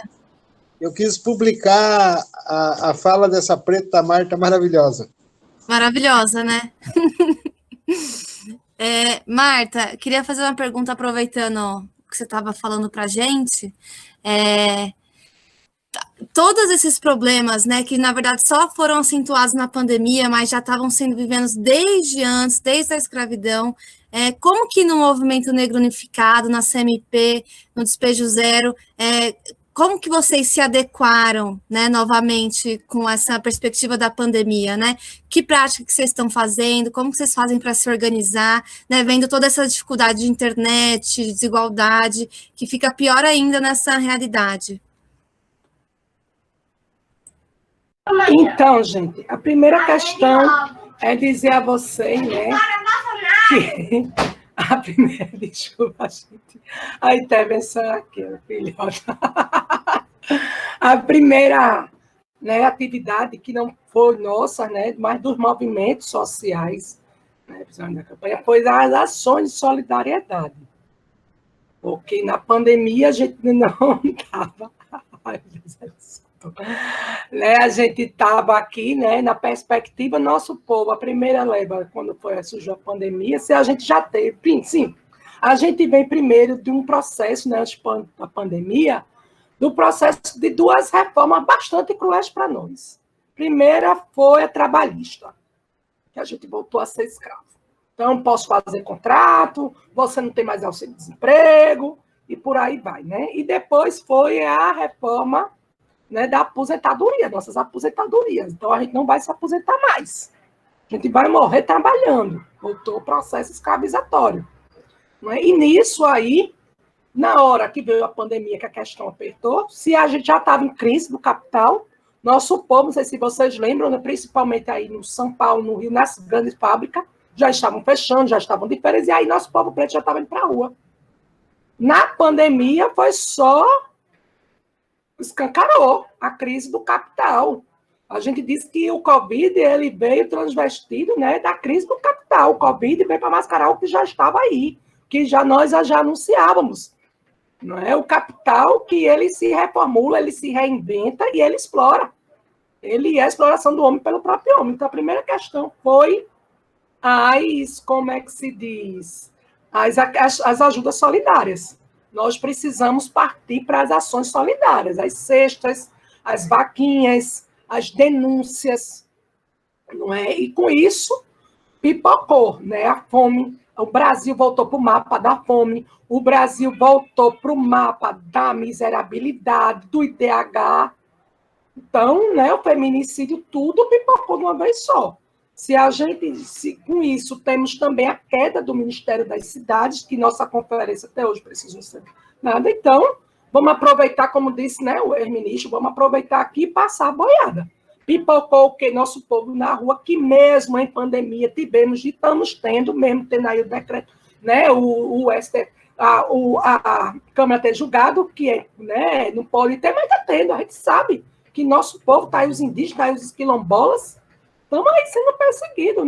Eu quis publicar a fala dessa preta Marta maravilhosa. Maravilhosa, né? Marta, queria fazer uma pergunta aproveitando o que você estava falando para a gente. Todos esses problemas, né, que na verdade só foram acentuados na pandemia, mas já estavam sendo vividos desde antes, desde a escravidão, como que no movimento negro unificado, na CMP, no Despejo Zero, como que vocês se adequaram, né, novamente com essa perspectiva da pandemia, né? Que prática que vocês estão fazendo? Como que vocês fazem para se organizar, né? Vendo toda essa dificuldade de internet, de desigualdade, que fica pior ainda nessa realidade. Então, gente, a primeira questão é dizer a vocês, né, que a primeira, desculpa, gente, a intervenção aqui, filhota. A primeira, né, atividade que não foi nossa, né, mas dos movimentos sociais, né, da campanha, foi as ações de solidariedade. Porque na pandemia a gente não estava... Né, a gente estava aqui, né, na perspectiva, nosso povo, a primeira leva, quando surgiu a pandemia, se a gente já teve, sim, a gente vem primeiro de um processo, né, da pandemia, do processo de duas reformas bastante cruéis para nós. Primeira foi a trabalhista, que a gente voltou a ser escravo. Então, posso fazer contrato, você não tem mais auxílio-desemprego, e por aí vai, né? E depois foi a reforma, né, da aposentadoria, nossas aposentadorias. Então, a gente não vai se aposentar mais. A gente vai morrer trabalhando. Voltou o processo escravizatório. Não é? E nisso aí, na hora que veio a pandemia, que a questão apertou, se a gente já estava em crise do capital, nosso povo, não sei se vocês lembram, né, principalmente aí no São Paulo, no Rio, nas grandes fábricas, já estavam fechando, já estavam de férias, e aí nosso povo preto já estava indo para a rua. Na pandemia, foi só... escancarou a crise do capital. A gente disse que o Covid ele veio transvestido, né, da crise do capital. O Covid veio para mascarar o que já estava aí, que nós já anunciávamos. Não é? O capital que ele se reformula, ele se reinventa e ele explora. Ele é a exploração do homem pelo próprio homem. Então, a primeira questão foi como é que se diz? As ajudas solidárias. Nós precisamos partir para as ações solidárias, as cestas, as vaquinhas, as denúncias, não é? E com isso pipocou, né? A fome. O Brasil voltou para o mapa da fome, o Brasil voltou para o mapa da miserabilidade, do IDH. Então, né, o feminicídio, tudo pipocou de uma vez só. Com isso, temos também a queda do Ministério das Cidades, que nossa conferência até hoje precisa ser nada. Então, vamos aproveitar, como disse, né, o ex-ministro, vamos aproveitar aqui e passar a boiada. Pipocou o que nosso povo na rua, que mesmo em pandemia tivemos e estamos tendo, mesmo tendo aí o decreto, né, o STF, a Câmara ter julgado que né, não pode ter, mas está tendo, a gente sabe que nosso povo, está aí os indígenas, está aí os quilombolas, estamos aí sendo perseguidos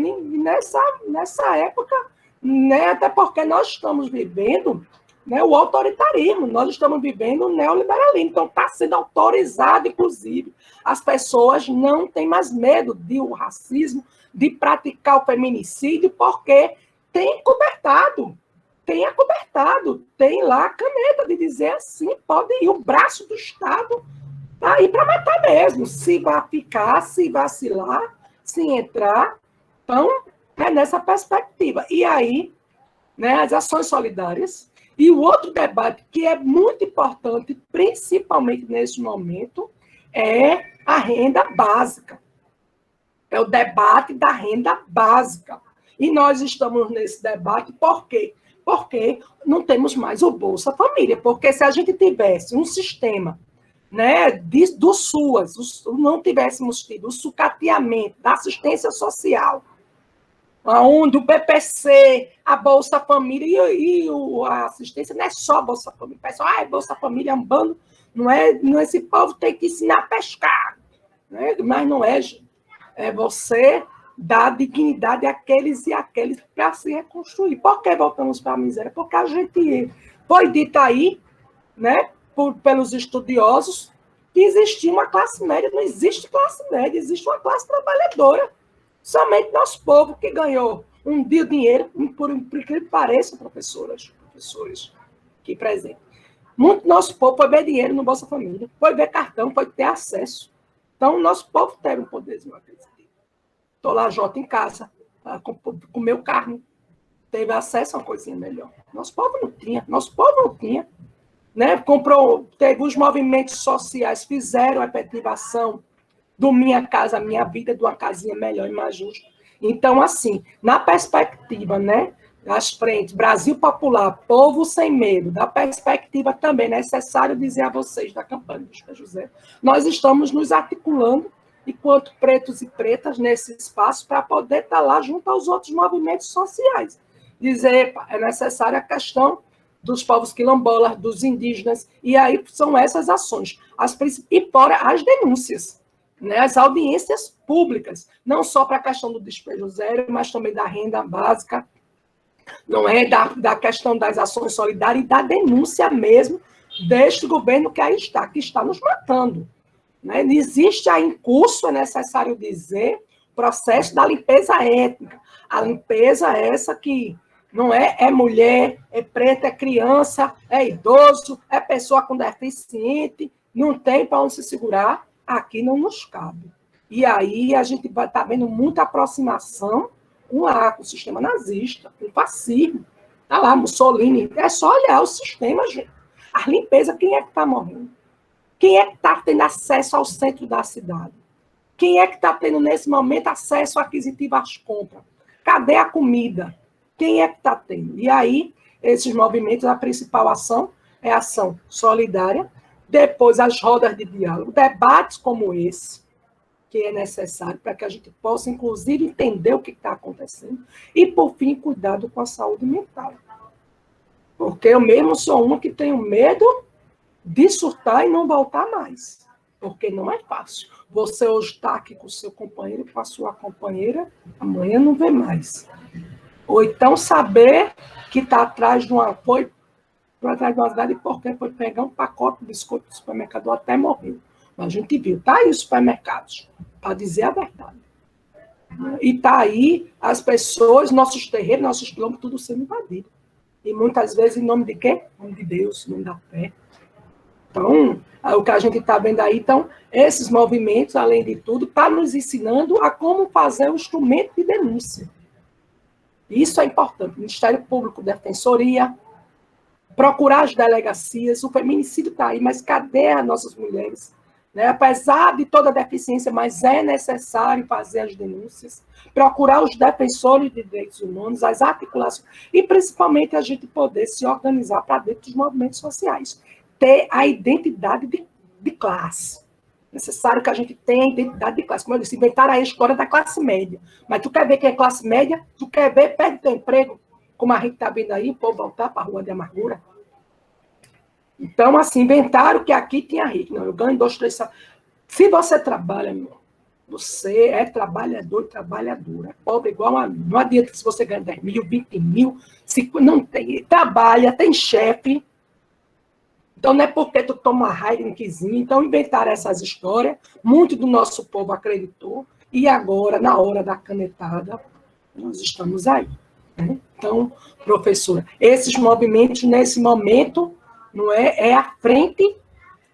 nessa época, né, até porque nós estamos vivendo, né, o autoritarismo, nós estamos vivendo o neoliberalismo, então está sendo autorizado, inclusive, as pessoas não têm mais medo do racismo, de praticar o feminicídio, porque tem acobertado, tem lá a caneta de dizer assim, pode ir, o braço do Estado está aí para matar mesmo, se vai ficar, se vacilar, se entrar, então, é nessa perspectiva. E aí, né, as ações solidárias. E o outro debate que é muito importante, principalmente nesse momento, é a renda básica. É o debate da renda básica. E nós estamos nesse debate por quê? Porque não temos mais o Bolsa Família. Porque se a gente tivesse um sistema, né, do SUAS, não tivéssemos tido o sucateamento da assistência social, onde o BPC, a Bolsa Família a assistência não é só Bolsa Família. O pessoal, Bolsa Família é um bando, não é, esse povo tem que ensinar a pescar. Né? Mas não é, gente. É você dar dignidade àqueles e àqueles para se reconstruir. Por que voltamos para a miséria? Porque a gente foi dito aí, né, pelos estudiosos, que existia uma classe média. Não existe classe média, existe uma classe trabalhadora. Somente nosso povo que ganhou um dia dinheiro, por incrível que pareça, professores aqui presentes. Muito nosso povo foi ver dinheiro no Bolsa Família, foi ver cartão, foi ter acesso. Então, nosso povo teve um poderzinho aquisitivo. Estou lá, Jota, em casa, comeu carne, teve acesso a uma coisinha melhor. Nosso povo não tinha. Né? Teve os movimentos sociais, fizeram a efetivação do Minha Casa Minha Vida, de uma casinha melhor e mais justa. Então, assim, na perspectiva, né, das frentes, Brasil Popular, Povo Sem Medo, da perspectiva também, é necessário dizer a vocês da campanha do José, nós estamos nos articulando, enquanto pretos e pretas, nesse espaço, para poder estar lá junto aos outros movimentos sociais. Dizer, é necessária a questão dos povos quilombolas, dos indígenas, e aí são essas ações. E fora as denúncias, né, as audiências públicas, não só para a questão do despejo zero, mas também da renda básica, não é da questão das ações solidárias e da denúncia mesmo deste governo que aí está, que está nos matando. Né? Existe aí em curso, é necessário dizer, o processo da limpeza étnica. A limpeza é essa que não é mulher, é preta, é criança, é idoso, é pessoa com deficiente, não tem para onde se segurar, aqui não nos cabe. E aí a gente vai estar vendo muita aproximação com o sistema nazista, com o fascismo. Está lá, Mussolini. É só olhar o sistema, gente. A limpeza, quem é que está morrendo? Quem é que está tendo acesso ao centro da cidade? Quem é que está tendo, nesse momento, acesso aquisitivo às compras? Cadê a comida? Quem é que está tendo? E aí, esses movimentos, a principal ação é a ação solidária, depois as rodas de diálogo, debates como esse, que é necessário para que a gente possa, inclusive, entender o que está acontecendo, e, por fim, cuidado com a saúde mental. Porque eu mesmo sou uma que tenho medo de surtar e não voltar mais, porque não é fácil. Você hoje está aqui com o seu companheiro, com a sua companheira, amanhã não vê mais. Ou então saber que está atrás de uma... Foi para atrás de uma cidade porque foi pegar um pacote de biscoito do supermercado até morreu. Mas a gente viu, está aí os supermercados, para dizer a verdade. E está aí as pessoas, nossos terreiros, nossos quilombos, tudo sendo invadido. E muitas vezes em nome de quê? Em nome de Deus, em nome da fé. Então, o que a gente está vendo aí. Então, esses movimentos, além de tudo, estão nos ensinando a como fazer o instrumento de denúncia. Isso é importante. Ministério Público, Defensoria, procurar as delegacias, o feminicídio está aí, mas cadê as nossas mulheres? Né? Apesar de toda a deficiência, mas é necessário fazer as denúncias, procurar os defensores de direitos humanos, as articulações, e principalmente a gente poder se organizar para dentro dos movimentos sociais. Ter a identidade de classe. Necessário que a gente tenha a identidade de classe. Como eu disse, inventaram a história da classe média. Mas tu quer ver quem é classe média? Tu quer ver, perde teu emprego, como a gente está vendo aí, o povo voltar para a rua de amargura? Então, assim, inventaram que aqui tinha rico. Não, eu ganho 2, 3 salários. Se você trabalha, meu, você é trabalhador e trabalhadora. É pobre igual a mim. Não adianta se você ganha 10 mil, 20 mil, não tem, trabalha, tem chefe. Então, não é porque tu toma Heinekenzinho. Então, inventaram essas histórias. Muito do nosso povo acreditou. E agora, na hora da canetada, nós estamos aí. Né? Então, professora, esses movimentos, nesse momento, não é a frente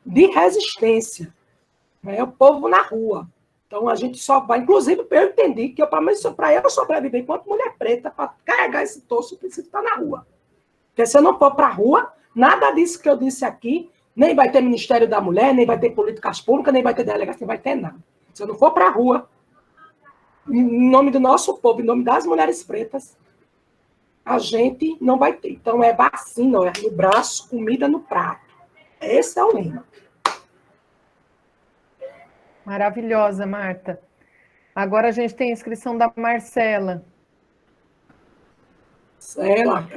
de resistência. É o povo na rua. Então, a gente só vai... Inclusive, eu entendi que, para eu sobreviver enquanto mulher preta, para carregar esse torso, eu preciso estar na rua. Porque se eu não for para a rua, nada disso que eu disse aqui, nem vai ter Ministério da Mulher, nem vai ter políticas públicas, nem vai ter delegacia, nem vai ter nada. Se eu não for para a rua, em nome do nosso povo, em nome das mulheres pretas, a gente não vai ter. Então, é vacina, é no braço, comida no prato. Esse é o lema. Maravilhosa, Marta. Agora a gente tem a inscrição da Marcela. Marcela,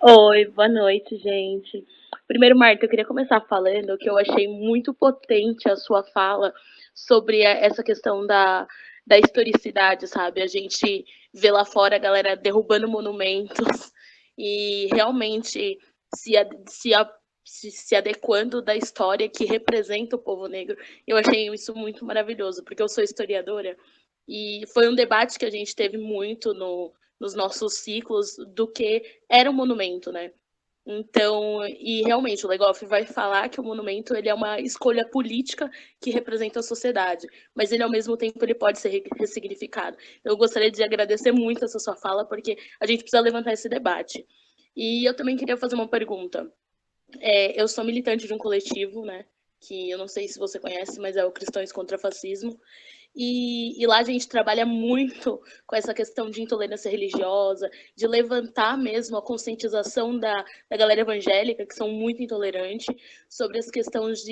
oi, boa noite, gente. Primeiro, Marta, eu queria começar falando que eu achei muito potente a sua fala sobre essa questão da historicidade, sabe? A gente vê lá fora a galera derrubando monumentos e realmente se adequando da história que representa o povo negro. Eu achei isso muito maravilhoso, porque eu sou historiadora e foi um debate que a gente teve muito nos nossos ciclos do que era um monumento, né? Então, e realmente o Legoff vai falar que o monumento ele é uma escolha política que representa a sociedade, mas ele ao mesmo tempo ele pode ser ressignificado. Eu gostaria de agradecer muito essa sua fala, porque a gente precisa levantar esse debate. E eu também queria fazer uma pergunta. Eu sou militante de um coletivo, né, que eu não sei se você conhece, mas é o Cristãos contra Fascismo. E lá a gente trabalha muito com essa questão de intolerância religiosa, de levantar mesmo a conscientização da galera evangélica, que são muito intolerantes, sobre as questões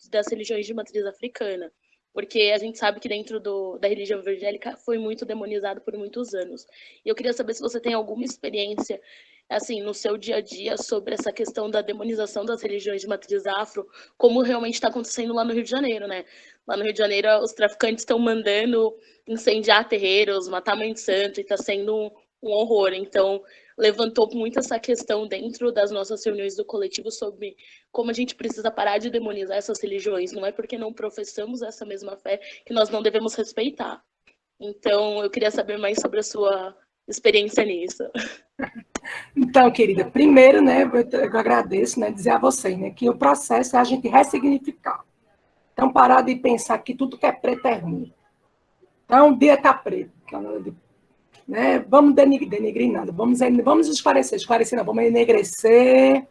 das religiões de matriz africana. Porque a gente sabe que dentro da religião evangélica foi muito demonizado por muitos anos. E eu queria saber se você tem alguma experiência assim, no seu dia a dia sobre essa questão da demonização das religiões de matriz afro, como realmente está acontecendo lá no Rio de Janeiro, né? Lá no Rio de Janeiro, os traficantes estão mandando incendiar terreiros, matar mãe de santo, e está sendo um horror. Então, levantou muito essa questão dentro das nossas reuniões do coletivo sobre como a gente precisa parar de demonizar essas religiões. Não é porque não professamos essa mesma fé que nós não devemos respeitar. Então, eu queria saber mais sobre a sua experiência nisso. Então, querida, primeiro, né, eu agradeço, né, dizer a vocês, né, que o processo é a gente ressignificar. Então, parar de pensar que tudo que é preto é ruim. Então, o dia está preto. Né, vamos denegrir nada, vamos esclarecer, não, vamos enegrecer,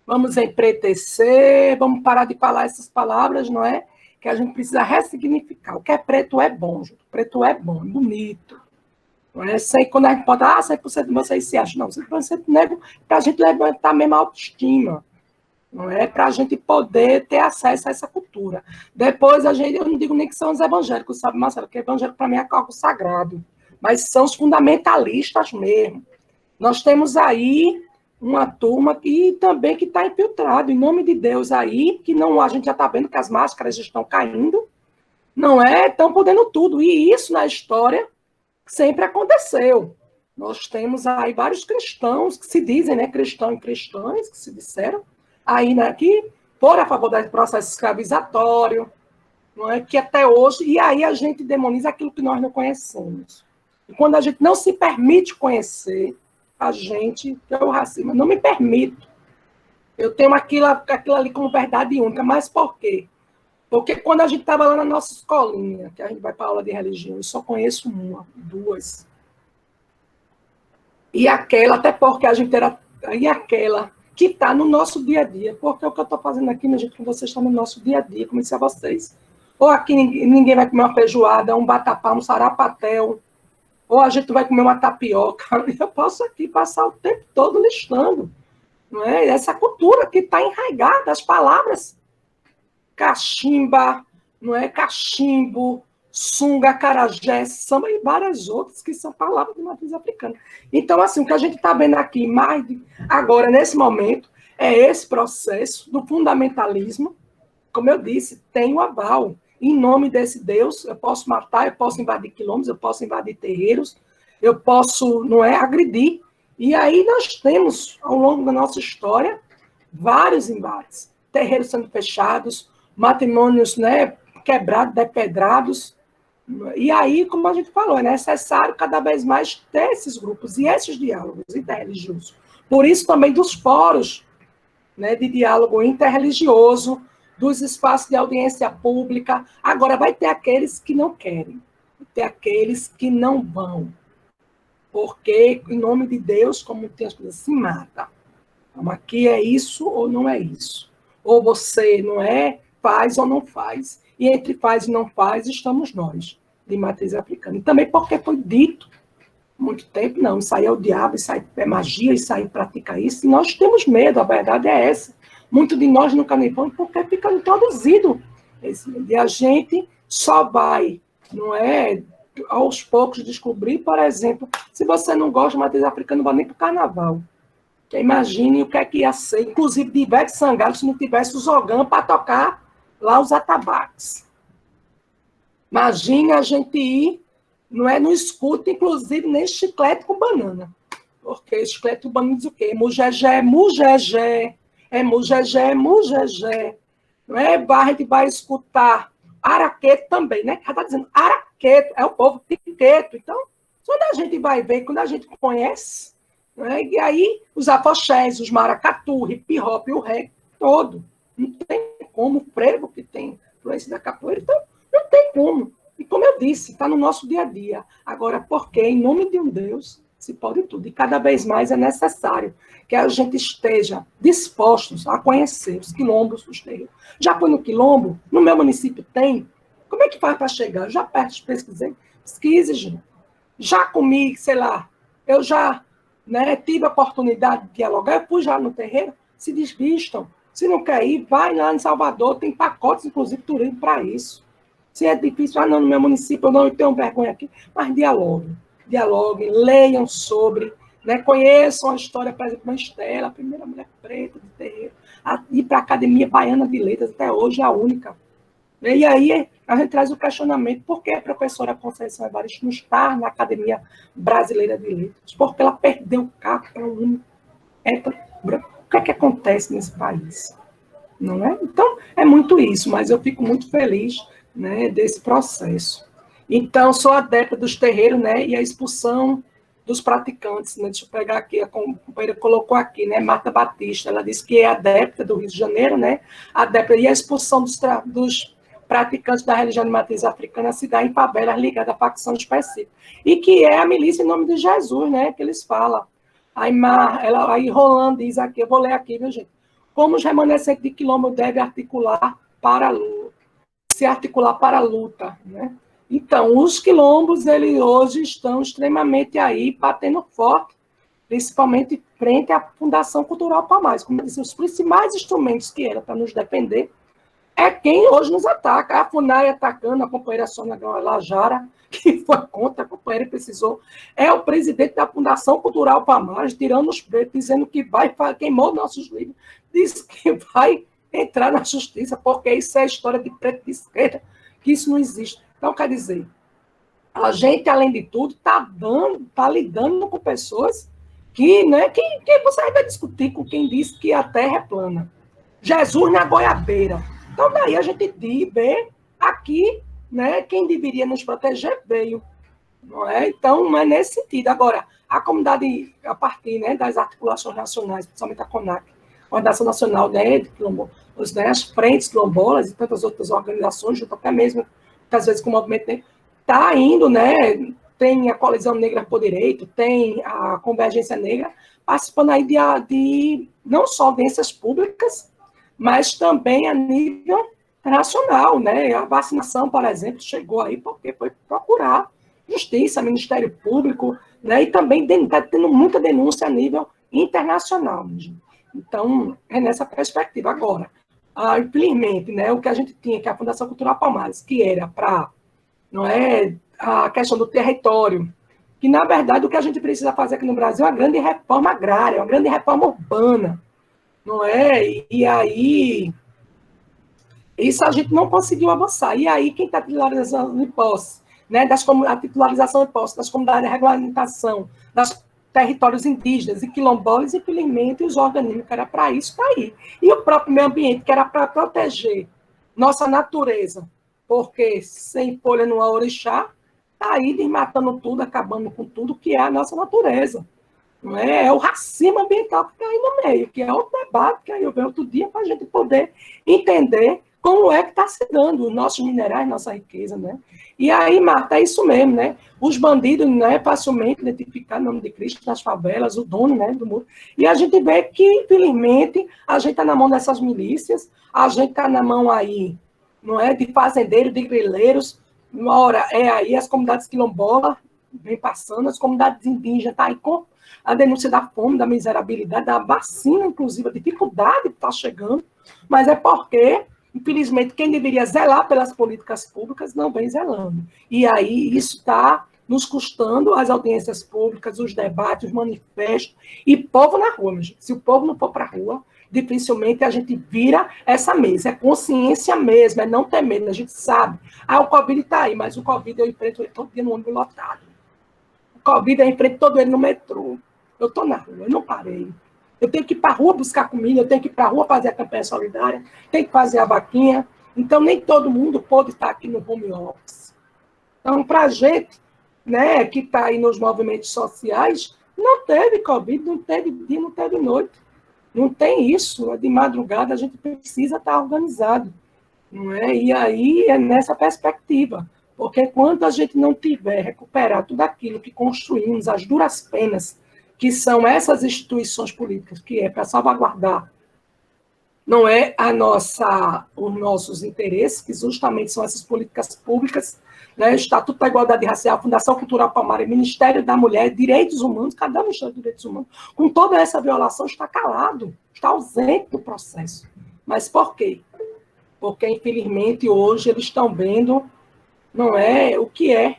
vamos empretecer, vamos parar de falar essas palavras, não é? Que a gente precisa ressignificar. O que é preto é bom, gente. Preto é bom, é bonito. Não é? Sei, quando a gente pode, 100% de vocês se acham. Não, 100% nego, para a gente levantar a mesma autoestima. Não é? Para a gente poder ter acesso a essa cultura. Depois, eu não digo nem que são os evangélicos, sabe, Marcelo? Porque evangélico, para mim, é algo sagrado. Mas são os fundamentalistas mesmo. Nós temos aí uma turma que também está infiltrada, em nome de Deus aí, que não, a gente já está vendo que as máscaras estão caindo, não é? Estão podendo tudo. E isso, na história, sempre aconteceu. Nós temos aí vários cristãos que se dizem, né, cristãos e cristãs, que se disseram, aí, né, que foram a favor do processo escravizatório, não é? Que até hoje, e aí a gente demoniza aquilo que nós não conhecemos. E quando a gente não se permite conhecer, a gente, que é o racismo, não me permito. Eu tenho aquilo ali como verdade única. Mas por quê? Porque quando a gente estava lá na nossa escolinha, que a gente vai para a aula de religião, eu só conheço uma, duas. E aquela, até porque a gente era... E aquela que está no nosso dia a dia. Porque o que eu estou fazendo aqui, minha gente, com vocês está no nosso dia a dia, como disse a vocês. Ou aqui ninguém vai comer uma feijoada, um vatapá, um sarapatel, ou a gente vai comer uma tapioca. Eu posso aqui passar o tempo todo listando. Não é? Essa cultura que está enraizada, as palavras cachimba, não é? Cachimbo, sunga, acarajé, samba e várias outras que são palavras de matriz africana. Então, assim, o que a gente está vendo aqui agora, nesse momento, é esse processo do fundamentalismo. Como eu disse, tem o aval. Em nome desse Deus, eu posso matar, eu posso invadir quilômetros, eu posso invadir terreiros, eu posso, não é, agredir. E aí nós temos, ao longo da nossa história, vários embates. Terreiros sendo fechados, matrimônios, né, quebrados, depedrados. E aí, como a gente falou, é necessário cada vez mais ter esses grupos e esses diálogos interreligiosos. Por isso também dos fóruns, né, de diálogo interreligioso, dos espaços de audiência pública. Agora, vai ter aqueles que não querem, vai ter aqueles que não vão, porque, em nome de Deus, como tem as coisas, se mata. Então, aqui é isso ou não é isso. Ou você não é, faz ou não faz. E entre faz e não faz, estamos nós, de matriz africana. E também porque foi dito, há muito tempo, não, isso aí é o diabo, isso aí é magia, isso aí pratica isso. E nós temos medo, a verdade é essa. Muito de nós nunca nem vamos porque fica introduzido. E a gente só vai, não é, aos poucos descobrir, por exemplo, se você não gosta de matriz africana, não vai nem para o carnaval. Que imagine o que é que ia ser, inclusive de Ivete Sangalo, se não tivesse o Zogão para tocar lá os atabaques. Imagine a gente ir, não é, no escuta, inclusive, nem chiclete com banana. Porque chiclete com banana diz o quê? Mugegé, mugegé. É mugegé, mugegé. Não é? A gente vai escutar araqueto também, né? Já está dizendo araqueto, é o povo tiqueto. Então, quando a gente vai ver, quando a gente conhece, né? E aí os afoxés, os maracatu, o hip hop, o reggae, todo. Não tem como, o frevo que tem influência da capoeira, então não tem como. E como eu disse, está no nosso dia a dia. Agora, porque em nome de um Deus se pode tudo. E cada vez mais é necessário que a gente esteja dispostos a conhecer os quilombos, os terreiros. Já foi no quilombo? No meu município tem? Como é que faz para chegar? Eu já pesquisei. Pesquise, gente. Já comi, sei lá, eu já, né, tive a oportunidade de dialogar, eu fui já no terreiro, se desvistam. Se não quer ir, vai lá em Salvador, tem pacotes, inclusive, turismo para isso. Se é difícil, no meu município, eu não tenho vergonha aqui, mas dialoguem, leiam sobre, né, conheçam a história, por exemplo, da Estela, a primeira mulher preta de terreiro, ir para a Academia Baiana de Letras, até hoje é a única. E aí a gente traz o questionamento, por que a professora Conceição Evaristo não está na Academia Brasileira de Letras? Porque ela perdeu o cargo para o único hétero branco. O que é que acontece nesse país? Não é? Então, é muito isso, mas eu fico muito feliz, né, desse processo. Então, sou adepta dos terreiros, né, e a expulsão dos praticantes, né? Deixa eu pegar aqui, a companheira colocou aqui, né, Marta Batista, ela disse que é adepta do Rio de Janeiro, né, adepta, e a expulsão dos praticantes da religião de matriz africana se dá em favelas ligadas à facção específica, e que é a milícia em nome de Jesus, né, que eles falam. Aí Roland diz aqui, eu vou ler aqui, viu, gente? Como os remanescentes de quilombo devem se articular para a luta, né? Então, os quilombos, eles hoje estão extremamente aí, batendo forte, principalmente frente à Fundação Cultural Palmares. Como eu disse, os principais instrumentos que era para nos defender é quem hoje nos ataca. A FUNAI atacando, a companheira Sônia Lajara, que foi contra, a companheira precisou. É o presidente da Fundação Cultural Palmares, tirando os pretos, dizendo que queimou nossos livros, diz que vai entrar na justiça, porque isso é história de preto de esquerda, que isso não existe. Então, quer dizer, a gente, além de tudo, está lidando com pessoas que, né, que você vai discutir com quem diz que a Terra é plana. Jesus na goiabeira. Então, daí a gente vê aqui, né, quem deveria nos proteger veio. Não é? Então, não é nesse sentido. Agora, a comunidade, a partir, né, das articulações nacionais, principalmente a CONAC, Coordenação Nacional, né, de quilombo, as frentes quilombolas e tantas outras organizações, junto até mesmo, muitas vezes, com o movimento negro, está indo, né, tem a Coalizão Negra por Direito, tem a Convergência Negra, participando aí de não só audiências públicas, mas também a nível internacional, né? A vacinação, por exemplo, chegou aí porque foi procurar justiça, Ministério Público, né? E também está tendo muita denúncia a nível internacional. Então, é nessa perspectiva. Agora, infelizmente, né, o que a gente tinha, que é a Fundação Cultural Palmares, que era para, não é, a questão do território, que, na verdade, o que a gente precisa fazer aqui no Brasil é uma grande reforma agrária, uma grande reforma urbana, não é? E aí, isso a gente não conseguiu avançar. E aí, quem está titularizando de posse, né, a titularização de posse das comunidades de regulamentação, dos territórios indígenas e quilombolas, infelizmente, os organismos que era para isso, está aí. E o próprio meio ambiente, que era para proteger nossa natureza, porque sem folha não há orixá, está aí desmatando tudo, acabando com tudo que é a nossa natureza. Não é? É o racismo ambiental que está aí no meio, que é outro debate que aí eu venho outro dia para a gente poder entender como é que está se dando os nossos minerais, nossa riqueza, né? E aí, Marta, é isso mesmo, né? Os bandidos, né, facilmente identificar o nome de Cristo nas favelas, o dono, né, do mundo. E a gente vê que, infelizmente, a gente está na mão dessas milícias, a gente está na mão aí, não é, de fazendeiros, de grileiros. Uma hora é aí as comunidades quilombolas vem passando, as comunidades indígenas tá aí com a denúncia da fome, da miserabilidade, da vacina, inclusive, a dificuldade que está chegando, mas é porque, infelizmente, quem deveria zelar pelas políticas públicas não vem zelando. E aí isso está nos custando as audiências públicas, os debates, os manifestos, e povo na rua, gente. Se o povo não for para a rua, dificilmente a gente vira essa mesa. É consciência mesmo, é não ter medo. A gente sabe. O Covid está aí, mas o Covid eu enfrento ele todo dia no ônibus lotado. O Covid eu enfrento todo ele no metrô. Eu estou na rua, eu não parei. Eu tenho que ir para a rua buscar comida, eu tenho que ir para a rua fazer a campanha solidária, tenho que fazer a vaquinha. Então, nem todo mundo pode estar aqui no home office. Então, para a gente, né, que está aí nos movimentos sociais, não teve Covid, não teve dia, não teve noite. Não tem isso. De madrugada, a gente precisa estar organizado. Não é? E aí é nessa perspectiva. Porque quando a gente não tiver recuperado tudo aquilo que construímos, as duras penas, que são essas instituições políticas, que é para salvaguardar, não é os nossos interesses, que justamente são essas políticas públicas, né? Estatuto da Igualdade Racial, Fundação Cultural Palmares, Ministério da Mulher, Direitos Humanos, cadê o Ministério dos Direitos Humanos? Com toda essa violação, está calado, está ausente do processo. Mas por quê? Porque, infelizmente, hoje eles estão vendo, não é o que é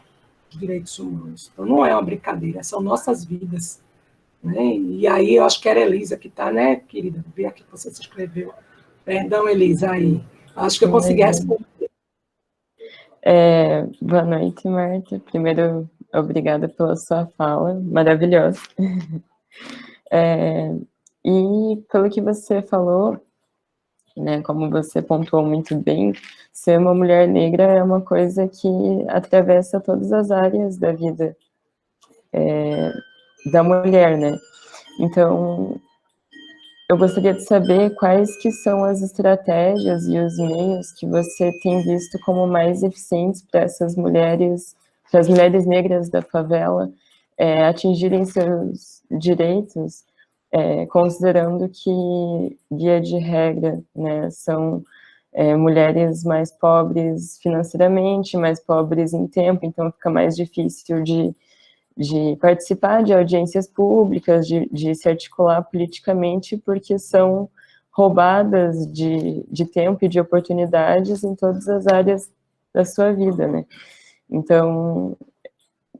os direitos humanos. Então, não é uma brincadeira, são nossas vidas. Né? E aí, eu acho que era Elisa que está, né, querida? Vê aqui que você se inscreveu. Perdão, Elisa, aí. Acho que eu consegui responder. Boa noite, Marta. Primeiro, obrigada pela sua fala, maravilhosa. E pelo que você falou, né, como você pontuou muito bem, ser uma mulher negra é uma coisa que atravessa todas as áreas da vida da mulher, né? Então, eu gostaria de saber quais que são as estratégias e os meios que você tem visto como mais eficientes para essas mulheres, para as mulheres negras da favela, atingirem seus direitos, considerando que, via de regra, né, são mulheres mais pobres financeiramente, mais pobres em tempo, então fica mais difícil de participar de audiências públicas, de se articular politicamente, porque são roubadas de tempo e de oportunidades em todas as áreas da sua vida, né? Então,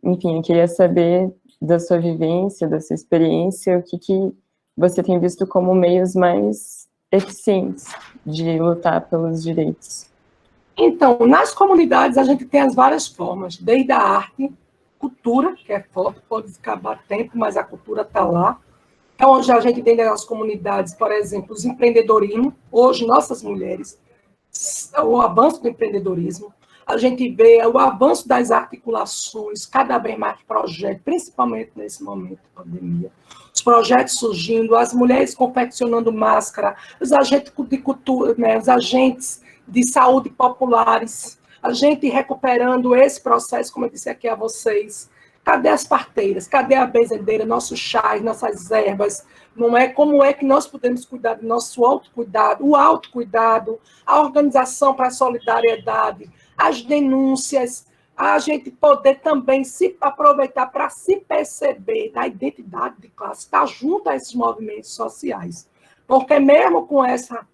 enfim, eu queria saber da sua vivência, da sua experiência, o que você tem visto como meios mais eficientes de lutar pelos direitos. Então, nas comunidades, a gente tem as várias formas, desde a arte, cultura, que é forte, pode acabar tempo, mas a cultura está lá. Então, hoje a gente tem nas comunidades, por exemplo, os empreendedorismo. Hoje, nossas mulheres, o avanço do empreendedorismo, a gente vê o avanço das articulações, cada vez mais projetos, principalmente nesse momento de pandemia. Os projetos surgindo, as mulheres confeccionando máscara, os agentes de cultura, né, os agentes de saúde populares, a gente recuperando esse processo, como eu disse aqui a vocês. Cadê as parteiras? Cadê a benzedeira? Nossos chás, nossas ervas? Não é? Como é que nós podemos cuidar do nosso autocuidado, o autocuidado, a organização para a solidariedade, as denúncias, a gente poder também se aproveitar para se perceber da identidade de classe, estar junto a esses movimentos sociais. Porque mesmo com essa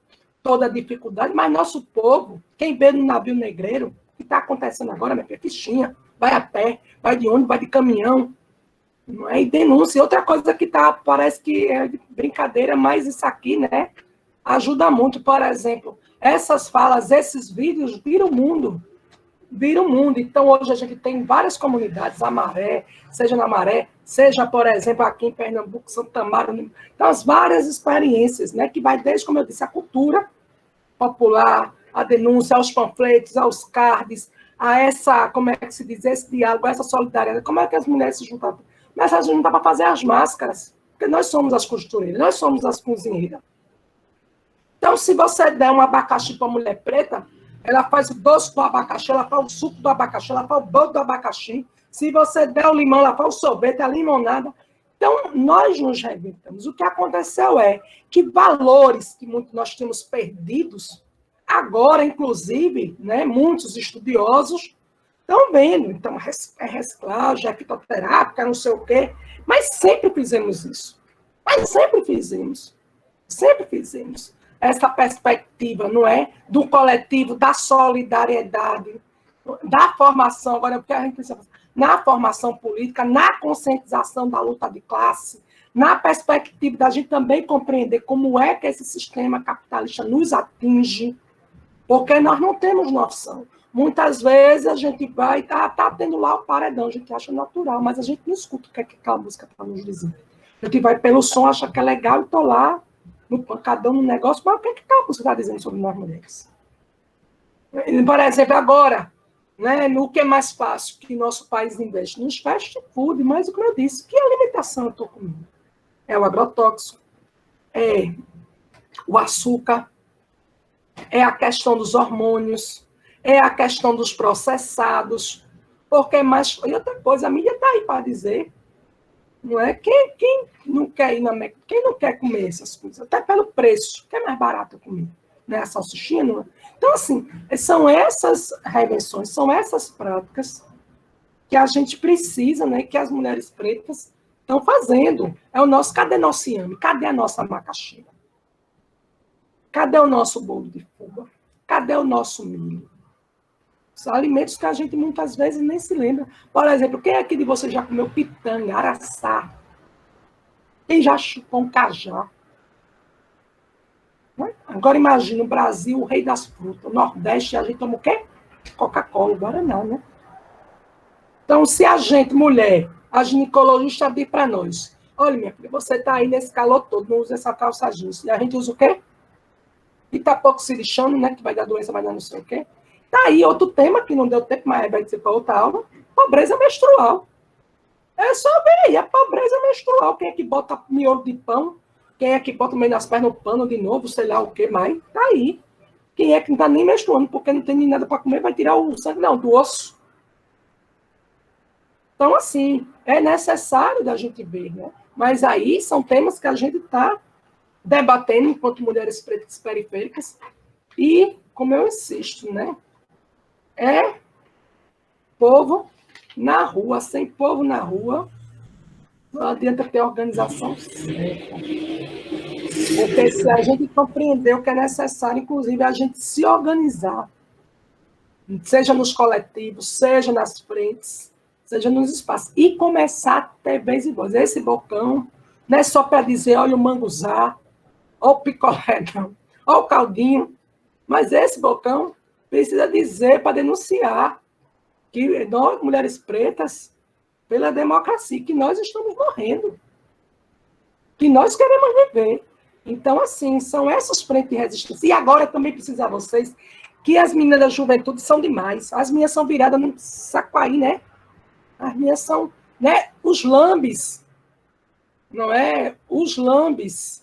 toda dificuldade, mas nosso povo, quem vê no navio negreiro, o que está acontecendo agora, minha filha, fichinha, vai a pé, vai de ônibus, vai de caminhão, não é? E denúncia. Outra coisa que tá, parece que é brincadeira, mas isso aqui, né, ajuda muito. Por exemplo, essas falas, esses vídeos viram o mundo. Então, hoje a gente tem várias comunidades, a Maré, seja na Maré, seja, por exemplo, aqui em Pernambuco, Santa Amaro. Então, as várias experiências, né, que vai desde, como eu disse, a cultura popular, a denúncia, aos panfletos, aos cards, a essa, como é que se diz, esse diálogo, essa solidariedade. Como é que as mulheres se juntavam? Mas a gente não dá para fazer as máscaras, porque nós somos as costureiras, nós somos as cozinheiras. Então, se você der um abacaxi para a mulher preta, ela faz o doce do abacaxi, ela faz o suco do abacaxi, ela faz o bolo do abacaxi. Se você der o limão, ela faz o sorvete, a limonada. Então, nós nos reinventamos. O que aconteceu é que valores que nós tínhamos perdidos, agora, inclusive, né, muitos estudiosos estão vendo. Então, é reciclagem, é fitoterápica, não sei o quê. Mas sempre fizemos isso. Sempre fizemos. Essa perspectiva, não é? Do coletivo, da solidariedade, da formação, agora, porque a gente precisa na formação política, na conscientização da luta de classe, na perspectiva da gente também compreender como é que esse sistema capitalista nos atinge, porque nós não temos noção. Muitas vezes a gente vai, tá tendo lá o paredão, a gente acha natural, mas a gente não escuta o que aquela música está nos dizendo. A gente vai pelo som, acha que é legal e tô lá, no pancadão, no negócio, mas o que aquela música está dizendo sobre nós mulheres? Por exemplo, agora, né, no que é mais fácil que nosso país investe nos fast food, mas como eu disse, que alimentação eu estou comendo? É o agrotóxico, é o açúcar, é a questão dos hormônios, é a questão dos processados, porque é mais... E outra coisa, a mídia está aí para dizer, não é? Quem não quer ir na Meca, quem não quer comer essas coisas, até pelo preço, que é mais barato comer, né? A salsichinha, não é? Então, assim, são essas reinvenções, são essas práticas que a gente precisa, né, que as mulheres pretas estão fazendo. É o nosso, cadê nosso inhame? Cadê a nossa macaxeira? Cadê o nosso bolo de fubá? Cadê o nosso milho? São alimentos que a gente muitas vezes nem se lembra. Por exemplo, quem aqui de vocês já comeu pitanga, araçá? Quem já chupou um cajá? Agora imagina o Brasil, o rei das frutas, o Nordeste, a gente toma o quê? Coca-Cola, o Guaraná, né? Então, se a gente, mulher, a ginecologista diz para nós, olha, minha filha, você está aí nesse calor todo, não usa essa calça jeans. E a gente usa o quê? E tá pouco se lixando, né? Que vai dar doença, vai dar não sei o quê. Tá aí outro tema que não deu tempo, mas vai dizer para outra aula, pobreza menstrual. É só ver aí, a pobreza menstrual. Quem é que bota miolo de pão? Quem é que bota o meio das pernas no pano de novo, sei lá o que mais? Tá aí. Quem é que não está nem menstruando, porque não tem nem nada para comer, vai tirar o sangue, não, do osso. Então, assim, é necessário da gente ver, né? Mas aí são temas que a gente está debatendo enquanto mulheres pretas periféricas e, como eu insisto, né? É povo na rua, sem povo na rua, não adianta ter organização certa. Porque se a gente compreender o que é necessário, inclusive a gente se organizar, seja nos coletivos, seja nas frentes, seja nos espaços, e começar a ter vez e voz. Esse bocão não é só para dizer, olha o manguzá, olha o picolé, não, olha o caldinho, mas esse bocão precisa dizer para denunciar que nós, mulheres pretas, pela democracia, que nós estamos morrendo, que nós queremos viver. Então, assim, são essas frentes de resistência. E agora também precisa vocês que as meninas da juventude são demais. As minhas são viradas no saquaí, né? As minhas são, né? Os lambes, não é? Os lambes.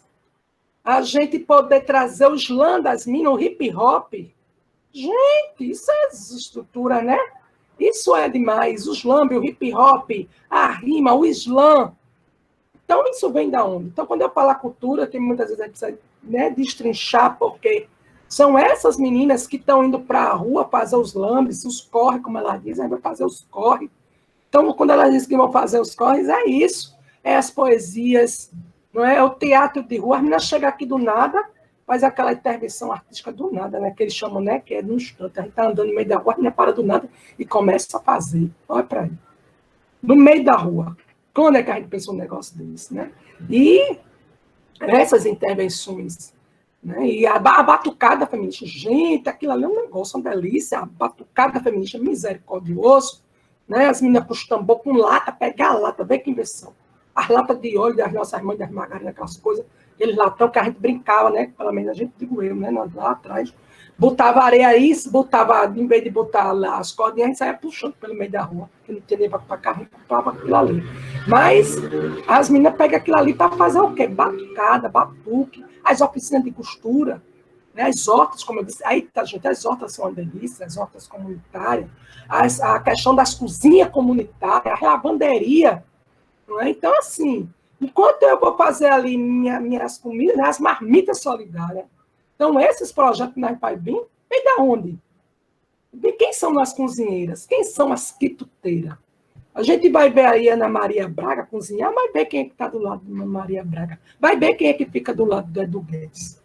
A gente poder trazer o slam das minas, o hip hop. Gente, isso é estrutura, né? Isso é demais. O slam, o hip hop, a rima, o slam. Então, isso vem da onde? Então, quando eu falo cultura, tem muitas vezes a gente precisa, né, destrinchar, porque são essas meninas que estão indo para a rua fazer os lambes, os corre, como elas dizem, vai fazer os corre. Então, quando elas dizem que vão fazer os corres, é isso. É as poesias, não é? O teatro de rua. A menina chega aqui do nada, faz aquela intervenção artística do nada, né? Que eles chamam, né? Que é no instante. A gente está andando no meio da rua, a menina para do nada e começa a fazer. Olha para aí. No meio da rua. Quando é que a gente pensou um negócio desse, né? E essas intervenções, né? E a batucada feminista, gente, aquilo ali é um negócio, uma delícia. A batucada feminista, misericordioso, né? As meninas puxam tambor com lata, pega a lata, vê que invenção. As latas de óleo das nossas mães, das margarinas, aquelas coisas, aqueles latão que a gente brincava, né? Pelo menos a gente, digo eu, né? Lá atrás. Botava areia aí, botava, em vez de botar lá as cordinhas, a gente saia puxando pelo meio da rua, que não tinha nem para carro, comprava aquilo ali. Mas as meninas pegam aquilo ali para fazer o quê? Batucada, batuque, as oficinas de costura, né? As hortas, como eu disse, aí, tá, gente, as hortas são uma delícia, as hortas comunitárias, a questão das cozinhas comunitárias, a lavanderia, não é? Então, assim, enquanto eu vou fazer ali minhas comidas, né, as marmitas solidárias. Então, esses projetos que nós vai vir, vem da onde? De quem são as cozinheiras? Quem são as quituteiras? A gente vai ver aí a Ana Maria Braga cozinhar, vai ver quem é que está do lado da Ana Maria Braga. Vai ver quem é que fica do lado do Edu Guedes.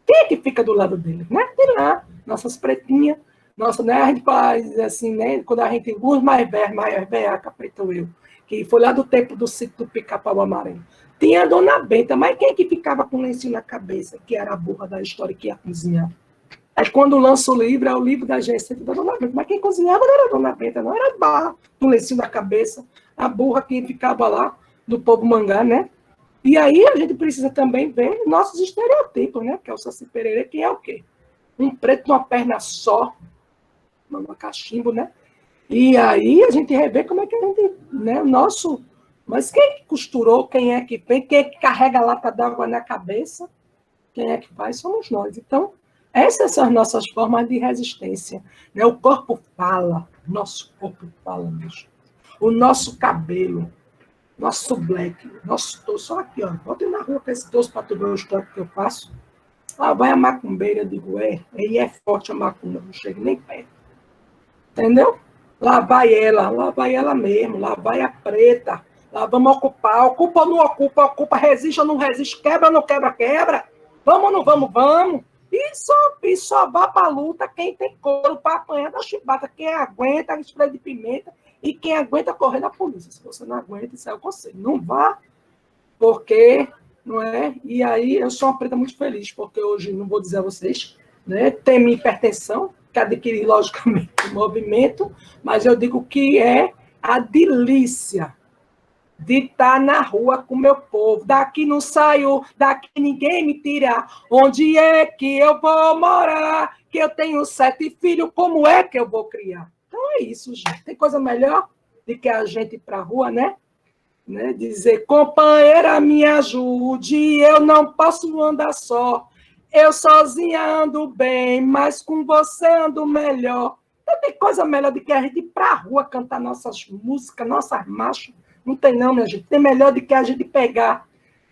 Quem é que fica do lado dele? Né? Tem lá, nossas pretinhas. Nossa, né? A gente faz assim, né? Quando a gente, os mais velhos, capetou eu, que foi lá do tempo do sítio do Pica-Pau Amarelo. Tinha a Dona Benta, mas quem é que ficava com o lencinho na cabeça, que era a burra da história que ia cozinhar? Aí quando lança o livro, é o livro da receita da Dona Benta. Mas quem cozinhava não era a Dona Benta, não era a barra, com o lencinho na cabeça, a burra que ficava lá, do povo mangá, né? E aí a gente precisa também ver nossos estereotipos, né? Que é o Saci Pererê, que é o quê? Um preto numa perna só, numa cachimbo, né? E aí a gente revê como é que a gente, né? O nosso... Mas quem é que costurou, quem é que fez, quem é que carrega a lata d'água na cabeça, quem é que faz, somos nós. Então, essas são as nossas formas de resistência. Né? O corpo fala, nosso corpo fala, bicho. O nosso cabelo, nosso black, nosso torso, só aqui, ó. Bota na rua com esse torso para tu ver o histórico que eu faço. Lá vai a macumbeira, eu digo, aí é forte a macumba, não chega nem perto. Entendeu? Lá vai ela mesmo, lá vai a preta. Lá vamos ocupar, ocupa ou não ocupa, ocupa, resiste ou não resiste, quebra ou não quebra, quebra. Vamos ou não vamos, vamos. E só vá para a luta quem tem couro para apanhar da chibata, quem aguenta spray de pimenta e quem aguenta correr da polícia. Se você não aguenta, isso é o conselho. Não vá, porque, não é? E aí eu sou uma preta muito feliz, porque hoje, não vou dizer a vocês, né, tem minha hipertensão, que adquiri, logicamente, o movimento, mas eu digo que é a delícia de estar na rua com o meu povo. Daqui não saio, daqui ninguém me tira. Onde é que eu vou morar? Que eu tenho 7 filhos, como é que eu vou criar? Então é isso, gente. Tem coisa melhor do que a gente ir para a rua, né? Dizer, companheira, me ajude, eu não posso andar só. Eu sozinha ando bem, mas com você ando melhor. Não tem coisa melhor do que a gente ir para a rua cantar nossas músicas, nossas marchas. Não tem não, minha gente. Tem melhor do que a gente pegar,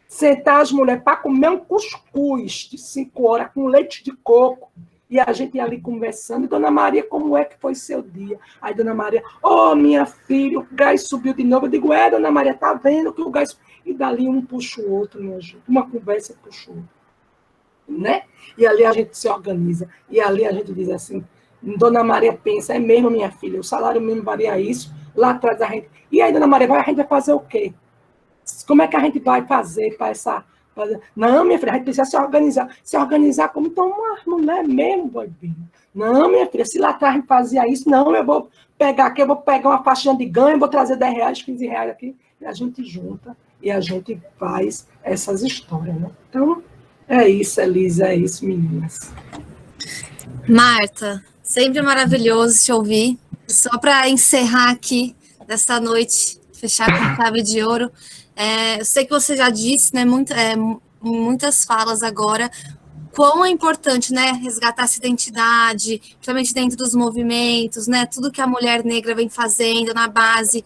sentar as mulheres para comer um cuscuz de 5 horas com leite de coco e a gente ir ali conversando. E, Dona Maria, como é que foi seu dia? Aí, Dona Maria, minha filha, o gás subiu de novo. Eu digo, Dona Maria, tá vendo que o gás... E dali um puxa o outro, minha gente. Uma conversa puxa o outro. Né? E ali a gente se organiza. E ali a gente diz assim, Dona Maria pensa, é mesmo, minha filha, o salário mínimo varia isso, lá atrás a gente... E aí, Dona Maria, a gente vai fazer o quê? Como é que a gente vai fazer para essa... Não, minha filha, a gente precisa se organizar. Se organizar como então uma mulher mesmo, boibinha. Não, minha filha, se lá atrás a gente fazia isso, não, eu vou pegar aqui, eu vou pegar uma faixinha de ganho, vou trazer 10 reais, 15 reais aqui, e a gente junta, e a gente faz essas histórias, né? Então, é isso, Elisa, é isso, meninas. Marta, sempre maravilhoso te ouvir. Só para encerrar aqui dessa noite, fechar com chave de ouro, eu sei que você já disse, né, muitas falas agora, quão é importante, né, resgatar essa identidade, principalmente dentro dos movimentos, né, tudo que a mulher negra vem fazendo na base,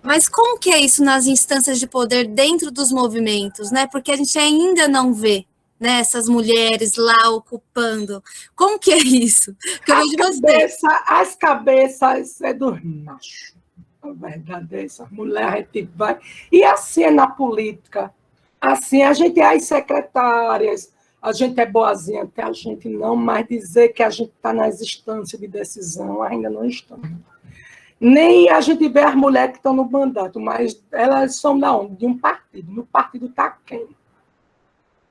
mas como que é isso nas instâncias de poder dentro dos movimentos, né, porque a gente ainda não vê, né, essas mulheres lá ocupando, como que é isso? Porque eu vejo As cabeças é dos machos, a verdade é essa, mulher a gente vai, e assim é na política, assim a gente é as secretárias, a gente é boazinha até a gente não mais dizer que a gente está nas instâncias de decisão, ainda não estamos. Nem a gente vê as mulheres que estão no mandato, mas elas são da onde? De um partido. No partido está quem?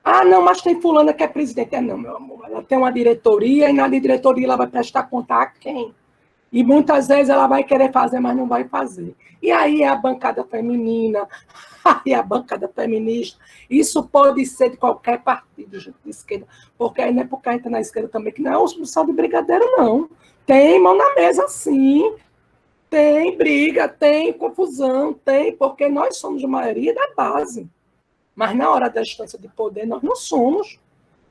Ah, não, mas tem fulana que é presidente. Não, meu amor, ela tem uma diretoria e na diretoria ela vai prestar conta a quem? E muitas vezes ela vai querer fazer, mas não vai fazer. E aí é a bancada feminina, aí é a bancada feminista. Isso pode ser de qualquer partido de esquerda, porque aí não é porque a gente está na esquerda também, que não é expulsão de brigadeiro, não. Tem mão na mesa, sim. Tem briga, tem confusão, tem, porque nós somos a maioria da base. Mas na hora da distância de poder, nós não somos.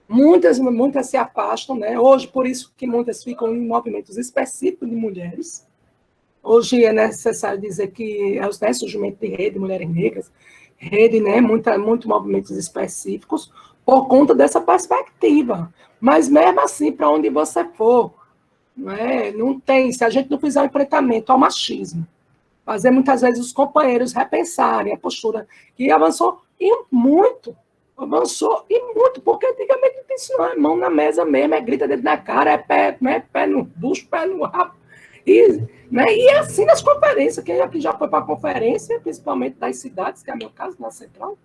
Muitas se afastam, né? Hoje, por isso que muitas ficam em movimentos específicos de mulheres. Hoje é necessário dizer que é o surgimento de rede de mulheres negras, rede, né? Muitos movimentos específicos, por conta dessa perspectiva. Mas mesmo assim, para onde você for, não tem, se a gente não fizer um enfrentamento ao machismo, fazer muitas vezes os companheiros repensarem a postura que avançou muito, porque antigamente não tem isso, não, é mão na mesa mesmo, é grita dentro da cara, é pé no bucho, pé no rabo, e assim nas conferências, quem aqui já foi para a conferência, principalmente das cidades, que é o meu caso, na Central,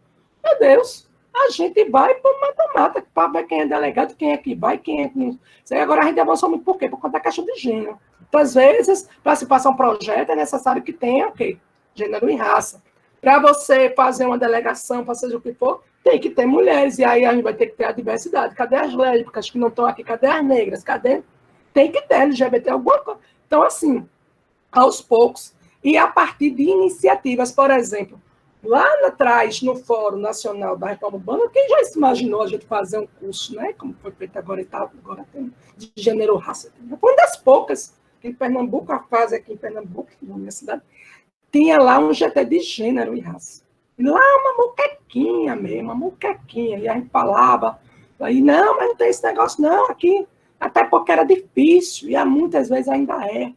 meu Deus, a gente vai para o mata-mata, para ver quem é delegado, quem é que vai, quem é que não. Agora a gente avançou muito por quê? Por conta da questão de gênero. Então, às vezes, para se passar um projeto, é necessário que tenha o quê? Gênero e raça. Para você fazer uma delegação, para seja o que for, tem que ter mulheres, e aí a gente vai ter que ter a diversidade. Cadê as lésbicas que não estão aqui? Cadê as negras? Cadê? Tem que ter LGBT, alguma coisa. Então, assim, aos poucos, e a partir de iniciativas, por exemplo, lá atrás, no Fórum Nacional da Reforma Urbana, quem já se imaginou a gente fazer um curso, né, como foi feito agora tem, de gênero e raça? Foi uma das poucas, em Pernambuco, a fase aqui em Pernambuco, na minha cidade, tinha lá um GT de gênero e raça. E lá uma muquequinha mesmo, uma muquequinha, e a gente falava, aí, não, mas não tem esse negócio não aqui, até porque era difícil, e muitas vezes ainda é.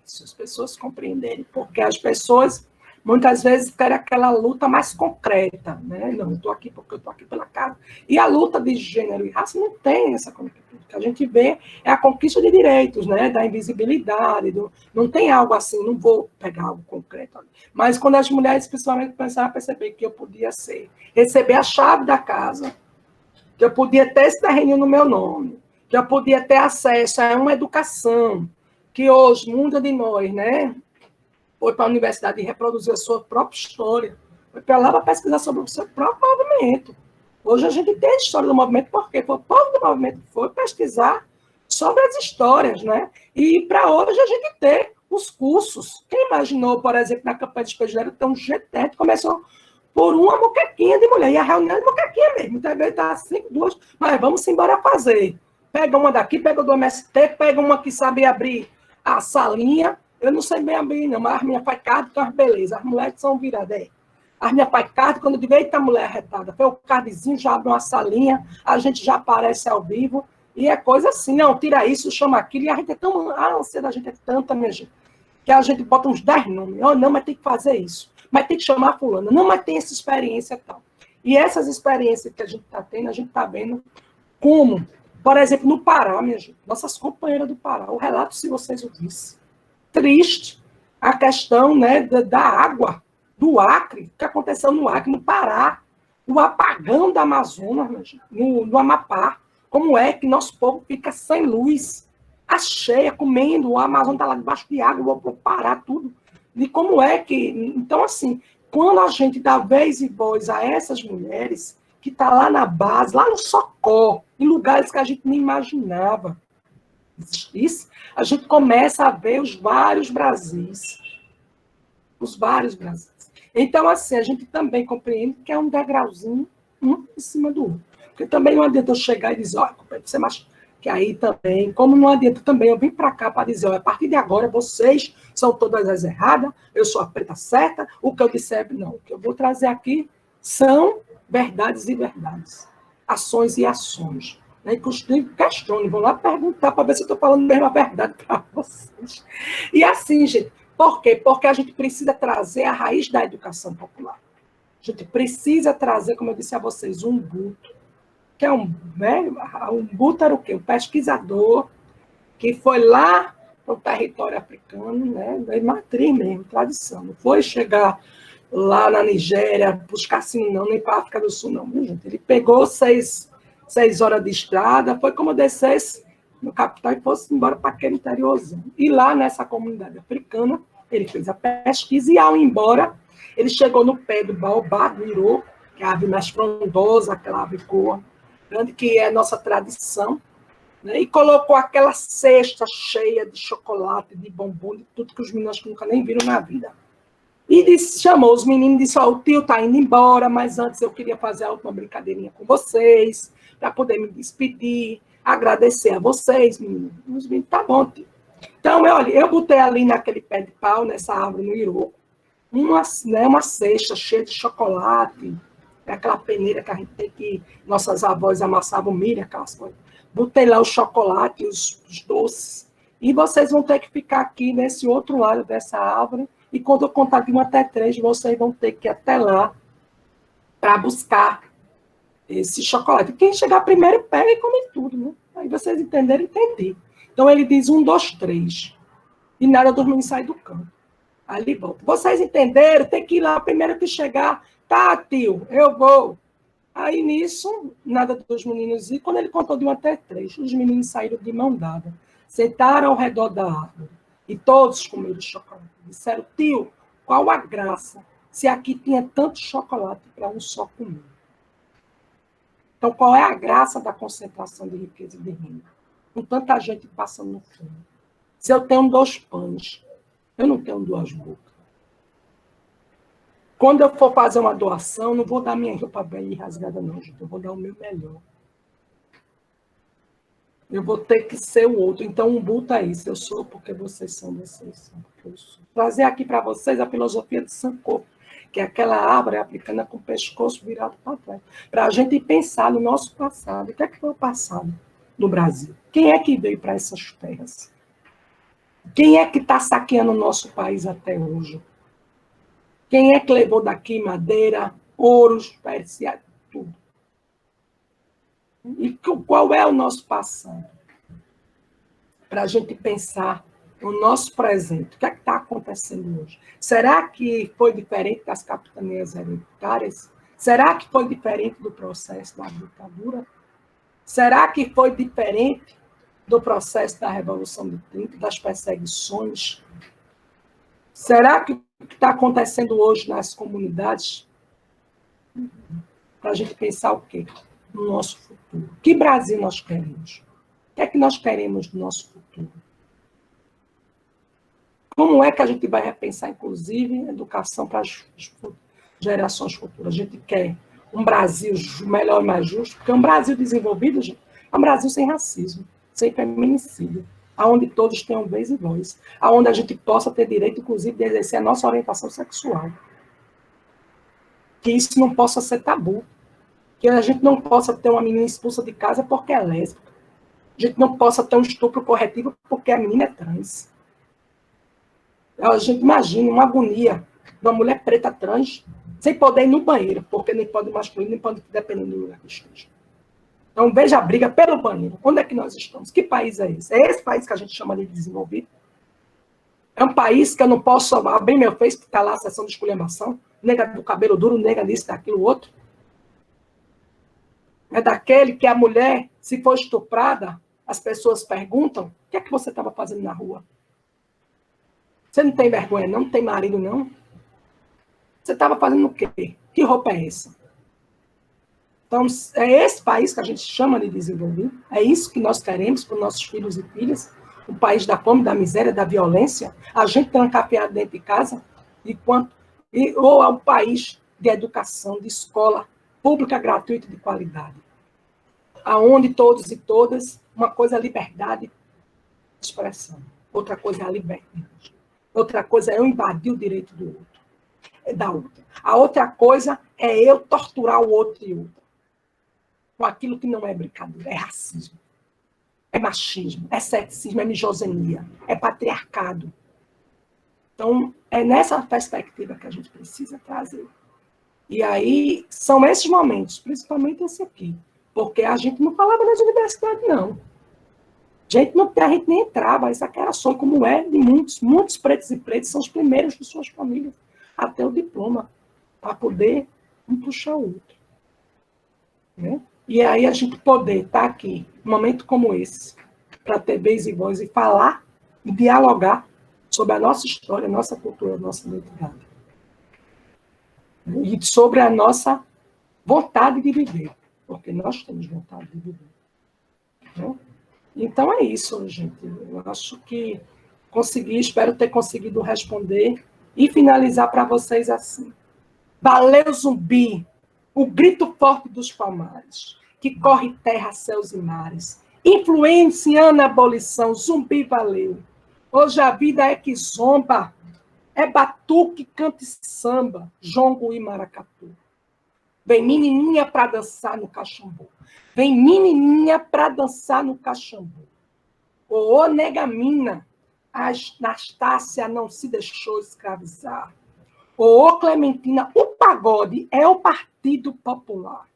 Se as pessoas compreenderem, porque as pessoas muitas vezes querem aquela luta mais concreta, né? Não, eu estou aqui porque eu estou aqui pela casa. E a luta de gênero e raça não tem essa concretude. O que a gente vê é a conquista de direitos, né? Da invisibilidade, não tem algo assim, não vou pegar algo concreto. Mas quando as mulheres, principalmente, começaram a perceber que eu podia receber a chave da casa, que eu podia ter esse terreno no meu nome, que eu podia ter acesso a uma educação, que hoje, muita de nós, né, foi para a universidade e reproduziu a sua própria história, foi para lá para pesquisar sobre o seu próprio movimento. Hoje a gente tem a história do movimento, porque o povo do movimento foi pesquisar sobre as histórias, né? E para hoje a gente ter os cursos. Quem imaginou, por exemplo, na campanha de Espelho ter um GT que começou por uma moquequinha de mulher, e a reunião de moquequinha mesmo, muitas vezes está 5, 2, mas vamos embora fazer. Pega uma daqui, pega do MST, pega uma que sabe abrir a salinha. Eu não sei bem abrir, não, mas as minhas faz carta, então beleza. As mulheres são viradas. As minhas faz carta, quando eu digo, eita, mulher arretada, foi o cardzinho, já abre uma salinha, a gente já aparece ao vivo, e é coisa assim, não, tira isso, chama aquilo, e a gente é tão, a ânsia da gente é tanta, minha gente, que a gente bota uns 10 nomes. Oh, não, mas tem que fazer isso. Mas tem que chamar fulana. Não, mas tem essa experiência e tal. E essas experiências que a gente está tendo, a gente está vendo como, por exemplo, no Pará, minha gente, nossas companheiras do Pará, o relato, se vocês ouvissem, triste a questão, né, da água, do Acre, que aconteceu no Acre, no Pará, o apagão da Amazonas, minha gente, no Amapá, como é que nosso povo fica sem luz, a cheia, comendo, o Amazonas está lá debaixo de água, vou parar tudo. E como é que... Então, assim, quando a gente dá vez e voz a essas mulheres que está lá na base, lá no Socó, em lugares que a gente nem imaginava. Isso, a gente começa a ver os vários Brasis. Os vários Brasis. Então, assim, a gente também compreende que é um degrauzinho um em cima do outro. Porque também não adianta eu chegar e dizer, olha, você machuca. Que aí também, como não adianta também eu vim para cá para dizer, olha, a partir de agora vocês são todas as erradas, eu sou a preta certa, o que eu disser, não. O que eu vou trazer aqui são verdades e verdades, ações e ações. Né? Inclusive, questione, vão lá perguntar para ver se eu estou falando mesmo a verdade para vocês. E assim, gente, por quê? Porque a gente precisa trazer a raiz da educação popular. A gente precisa trazer, como eu disse a vocês, um Umbuto, que é um Umbuto era o quê? Um pesquisador que foi lá para o território africano, né? Da matriz mesmo, tradição. Não foi chegar lá na Nigéria, buscar assim, não, nem para a África do Sul, não. Gente. Ele pegou 6 horas de estrada, foi como descesse no capital e fosse embora para aquele interiorzinho. E lá nessa comunidade africana, ele fez a pesquisa e, ao ir embora, ele chegou no pé do baobá, do Iroco, que é a árvore mais frondosa, aquela árvore boa, grande, que é a nossa tradição, né? E colocou aquela cesta cheia de chocolate, de bombom, de tudo que os meninos nunca nem viram na vida. E disse, chamou os meninos e disse, o tio está indo embora, mas antes eu queria fazer a última brincadeirinha com vocês, para poder me despedir, agradecer a vocês, meninos. Os meninos, tá bom, tio. Então, eu botei ali naquele pé de pau, nessa árvore no Iroco, uma cesta cheia de chocolate, aquela peneira que a gente tem que nossas avós amassavam milho, aquelas coisas. Botei lá o chocolate, os doces, e vocês vão ter que ficar aqui nesse outro lado dessa árvore, e quando eu contar de 1 até 3, vocês vão ter que ir até lá para buscar esse chocolate. Quem chegar primeiro pega e come tudo, né? Aí vocês entenderam, entendi. Então ele diz 1, 2, 3. E nada dos meninos sai do campo. Ali volta. Vocês entenderam? Tem que ir lá primeiro que chegar. Tá, tio, eu vou. Aí nisso, nada dos meninos ir. Quando ele contou de 1 até 3, os meninos saíram de mão dada, sentaram ao redor da árvore e todos comeram chocolate. Disseram, tio, qual a graça se aqui tinha tanto chocolate para um só comer? Então, qual é a graça da concentração de riqueza e de renda? Com tanta gente passando no fundo. Se eu tenho 2 pães, eu não tenho 2 bocas. Quando eu for fazer uma doação, não vou dar minha roupa velha e rasgada, não, gente. Eu vou dar o meu melhor. Eu vou ter que ser o outro. Então, um Umbuto é isso. Eu sou porque vocês são porque eu sou. Trazer aqui para vocês a filosofia de Sankofa, que é aquela árvore africana com o pescoço virado para trás. Para a gente pensar no nosso passado. O que é que foi o passado no Brasil? Quem é que veio para essas terras? Quem é que está saqueando o nosso país até hoje? Quem é que levou daqui madeira, ouros, persiados, tudo? E qual é o nosso passado? Para a gente pensar no nosso presente. O que é que está acontecendo hoje? Será que foi diferente das capitanias hereditárias? Será que foi diferente do processo da ditadura? Será que foi diferente do processo da Revolução de 30, das perseguições? Será que o que está acontecendo hoje nas comunidades? Para a gente pensar o quê? No nosso futuro. Que Brasil nós queremos? O que é que nós queremos do nosso futuro? Como é que a gente vai repensar, inclusive, a educação para as gerações futuras? A gente quer um Brasil melhor e mais justo, porque um Brasil desenvolvido, gente, é um Brasil sem racismo, sem feminicídio, onde todos tenham vez e voz, onde a gente possa ter direito, inclusive, de exercer a nossa orientação sexual. Que isso não possa ser tabu. Que a gente não possa ter uma menina expulsa de casa porque é lésbica. A gente não possa ter um estupro corretivo porque a menina é trans. A gente imagina uma agonia de uma mulher preta trans sem poder ir no banheiro, porque nem pode masculino, nem pode, dependendo do lugar que esteja. Então, veja a briga pelo banheiro. Onde é que nós estamos? Que país é esse? É esse país que a gente chama de desenvolvido? É um país que eu não posso abrir meu Face porque está lá a sessão de esculhambação, nega do cabelo duro, nega disso, daquilo, outro. É daquele que a mulher, se for estuprada, as pessoas perguntam, o que é que você estava fazendo na rua? Você não tem vergonha, não? Não tem marido, não? Você estava fazendo o quê? Que roupa é essa? Então, é esse país que a gente chama de desenvolvido, é isso que nós queremos para os nossos filhos e filhas, o país da fome, da miséria, da violência, a gente trancafiado dentro de casa, ou é um país de educação, de escola pública, gratuita e de qualidade, aonde todos e todas, uma coisa é a liberdade de expressão, outra coisa é a liberdade, outra coisa é eu invadir o direito do outro, da outra. A outra coisa é eu torturar o outro e outra, com aquilo que não é brincadeira, é racismo, é machismo, é sexismo, é misoginia, é patriarcado. Então, é nessa perspectiva que a gente precisa trazer. E aí, são esses momentos, principalmente esse aqui, porque a gente não falava nas universidades, não. A gente nem entrava, isso aqui era só como é de muitos pretos e pretas, são os primeiros de suas famílias, até o diploma, para poder um puxar o outro. Né? E aí a gente poder estar aqui, num momento como esse, para ter vez e voz e falar e dialogar sobre a nossa história, a nossa cultura, a nossa identidade. E sobre a nossa vontade de viver, porque nós temos vontade de viver. Né? Então é isso, gente. Eu acho que espero ter conseguido responder e finalizar para vocês assim. Valeu, Zumbi, o grito forte dos palmares, que corre terra, céus e mares, influenciando a abolição, Zumbi valeu. Hoje a vida é que zomba, é batuque, canta e samba, jongo e maracatu. Vem menininha para dançar no cachambô. Vem menininha para dançar no cachambô. Ô, negamina, a Anastácia não se deixou escravizar. Ô, Clementina, o pagode é o Partido Popular.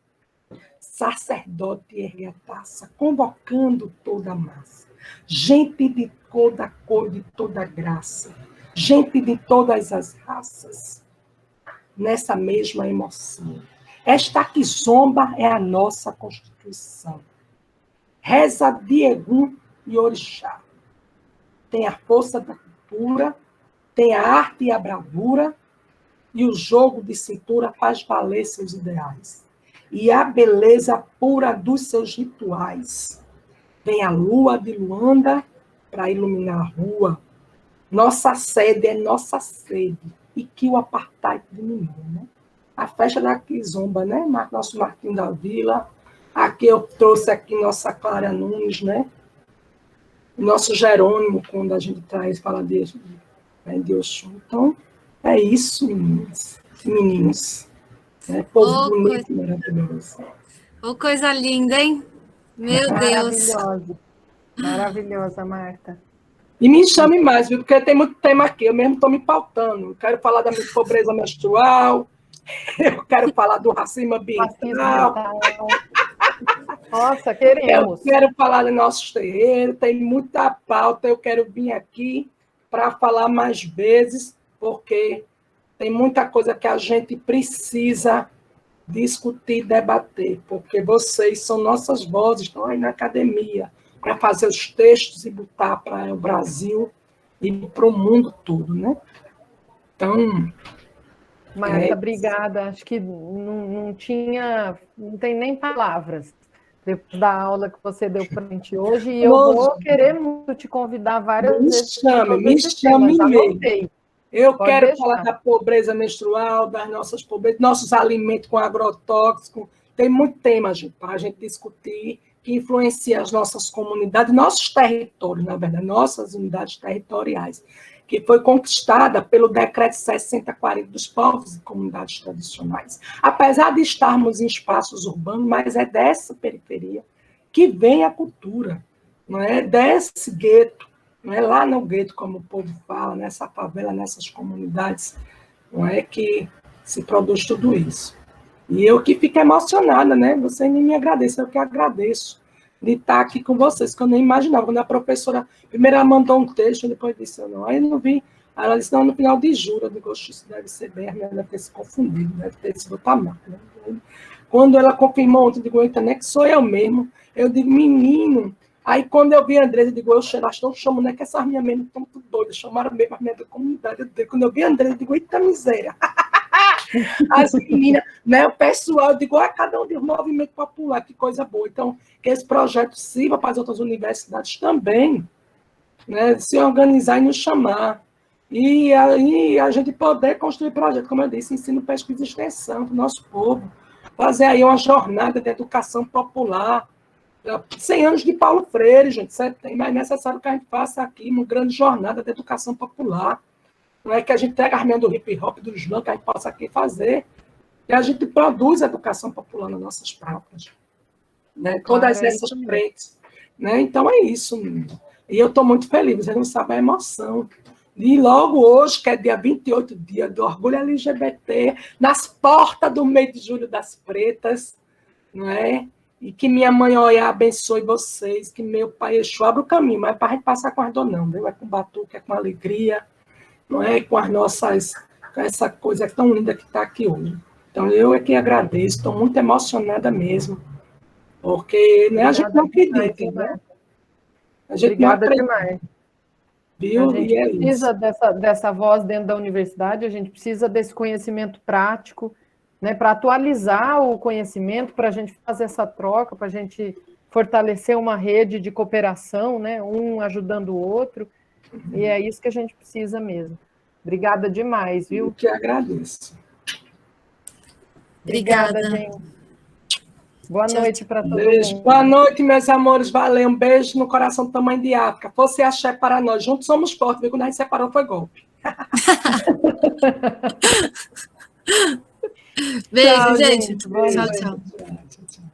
Sacerdote ergue a taça, convocando toda a massa. Gente de toda cor, de toda graça. Gente de todas as raças. Nessa mesma emoção. Esta que zomba é a nossa Constituição. Reza de Egum e Orixá. Tem a força da cultura, tem a arte e a bravura, e o jogo de cintura faz valer seus ideais. E a beleza pura dos seus rituais. Vem a lua de Luanda para iluminar a rua. Nossa sede é nossa sede. E que o apartheid diminua, né? A festa da Kizomba, né? Nosso Marquinhos da Vila. Aqui eu trouxe aqui nossa Clara Nunes, né? Nosso Jerônimo, quando a gente fala de Oxum. Então, é isso, meninas e meninos. É povo bonito e maravilhoso. Ô, coisa linda, hein? Meu Deus. Maravilhosa. Maravilhosa, Marta. E me chame mais, viu? Porque tem muito tema aqui. Eu mesmo estou me pautando. Eu quero falar da minha pobreza menstrual. Eu quero falar do racismo ambiental. Nossa, queremos. Eu quero falar do nosso terreiro. Tem muita pauta. Eu quero vir aqui para falar mais vezes, porque tem muita coisa que a gente precisa discutir, debater, porque vocês são nossas vozes, estão aí na academia, para fazer os textos e botar para o Brasil e para o mundo todo, né? Então... Marta, obrigada. Acho que não tem nem palavras depois da aula que você deu para a gente hoje, e eu vou querer muito te convidar várias vezes. Me chame mesmo. Eu Pode quero deixar. falar da pobreza menstrual, das nossas pobrezas, nossos alimentos com agrotóxico. Tem muito tema, gente, para a gente discutir, que influencia as nossas comunidades, nossos territórios, na verdade, nossas unidades territoriais, que foi conquistada pelo Decreto 6040 dos povos e comunidades tradicionais. Apesar de estarmos em espaços urbanos, mas é dessa periferia que vem a cultura, não é desse gueto, não é lá no gueto, como o povo fala, nessa favela, nessas comunidades, não é que se produz tudo isso. E eu que fico emocionada, né? Você nem me agradece, eu que agradeço de estar aqui com vocês, que eu nem imaginava. Quando a professora, primeiro ela mandou um texto, depois disse, eu não, aí eu não vi. Aí ela disse, não, no final de julho, eu digo, isso deve ser bem, a minha deve ter se confundido, deve ter sido tamanho. Né? Quando ela confirmou ontem, eu digo, eita, não é que sou eu mesmo. Eu digo, menino. Aí quando eu vi a Andresa, eu digo, eu não chamo, não é que essas minhas meninas estão tudo doidas, chamaram mesmo a minha da comunidade. Quando eu vi a Andresa, eu digo, eita miséria. As meninas, né, o pessoal, eu digo, cada um de movimento popular, que coisa boa. Então, que esse projeto sirva para as outras universidades também, né, se organizar e nos chamar. E aí a gente poder construir projetos, como eu disse, ensino, pesquisa e extensão para o nosso povo. Fazer aí uma jornada de educação popular. 100 anos de Paulo Freire, gente, mas é necessário que a gente faça aqui uma grande jornada de educação popular. Não é que a gente pega a arminha do hip hop, do slam, que a gente possa aqui fazer, e a gente produz educação popular nas nossas praças. Né? Todas essas frentes. Né? Então é isso. E eu estou muito feliz, vocês não sabem a emoção. E logo hoje, que é dia 28, dia do orgulho LGBT, nas portas do mês de julho das pretas, não é? E que minha mãe, olha, abençoe vocês, que meu pai Exu abra o caminho, mas para a gente passar com ardor não, viu? É com batuque, é com alegria, não é? Com as nossas, com essa coisa tão linda que está aqui hoje. Então, eu é que agradeço, estou muito emocionada mesmo, porque né, a gente não acredita, né? A gente Obrigada não acredita. demais. Viu? A gente precisa dessa voz dentro da universidade, a gente precisa desse conhecimento prático, né, para atualizar o conhecimento, para a gente fazer essa troca, para a gente fortalecer uma rede de cooperação, né, um ajudando o outro, e é isso que a gente precisa mesmo. Obrigada demais, viu? Eu que agradeço. Obrigada, gente. Boa noite para todo Beijo. mundo. Boa noite, meus amores. Valeu. Um beijo no coração do tamanho de África. Fosse axé para nós. Juntos somos fortes. Viu? Quando a gente separou, foi golpe. Beijo, Tchau, gente. Boa Tchau, noite. tchau. Tchau, tchau.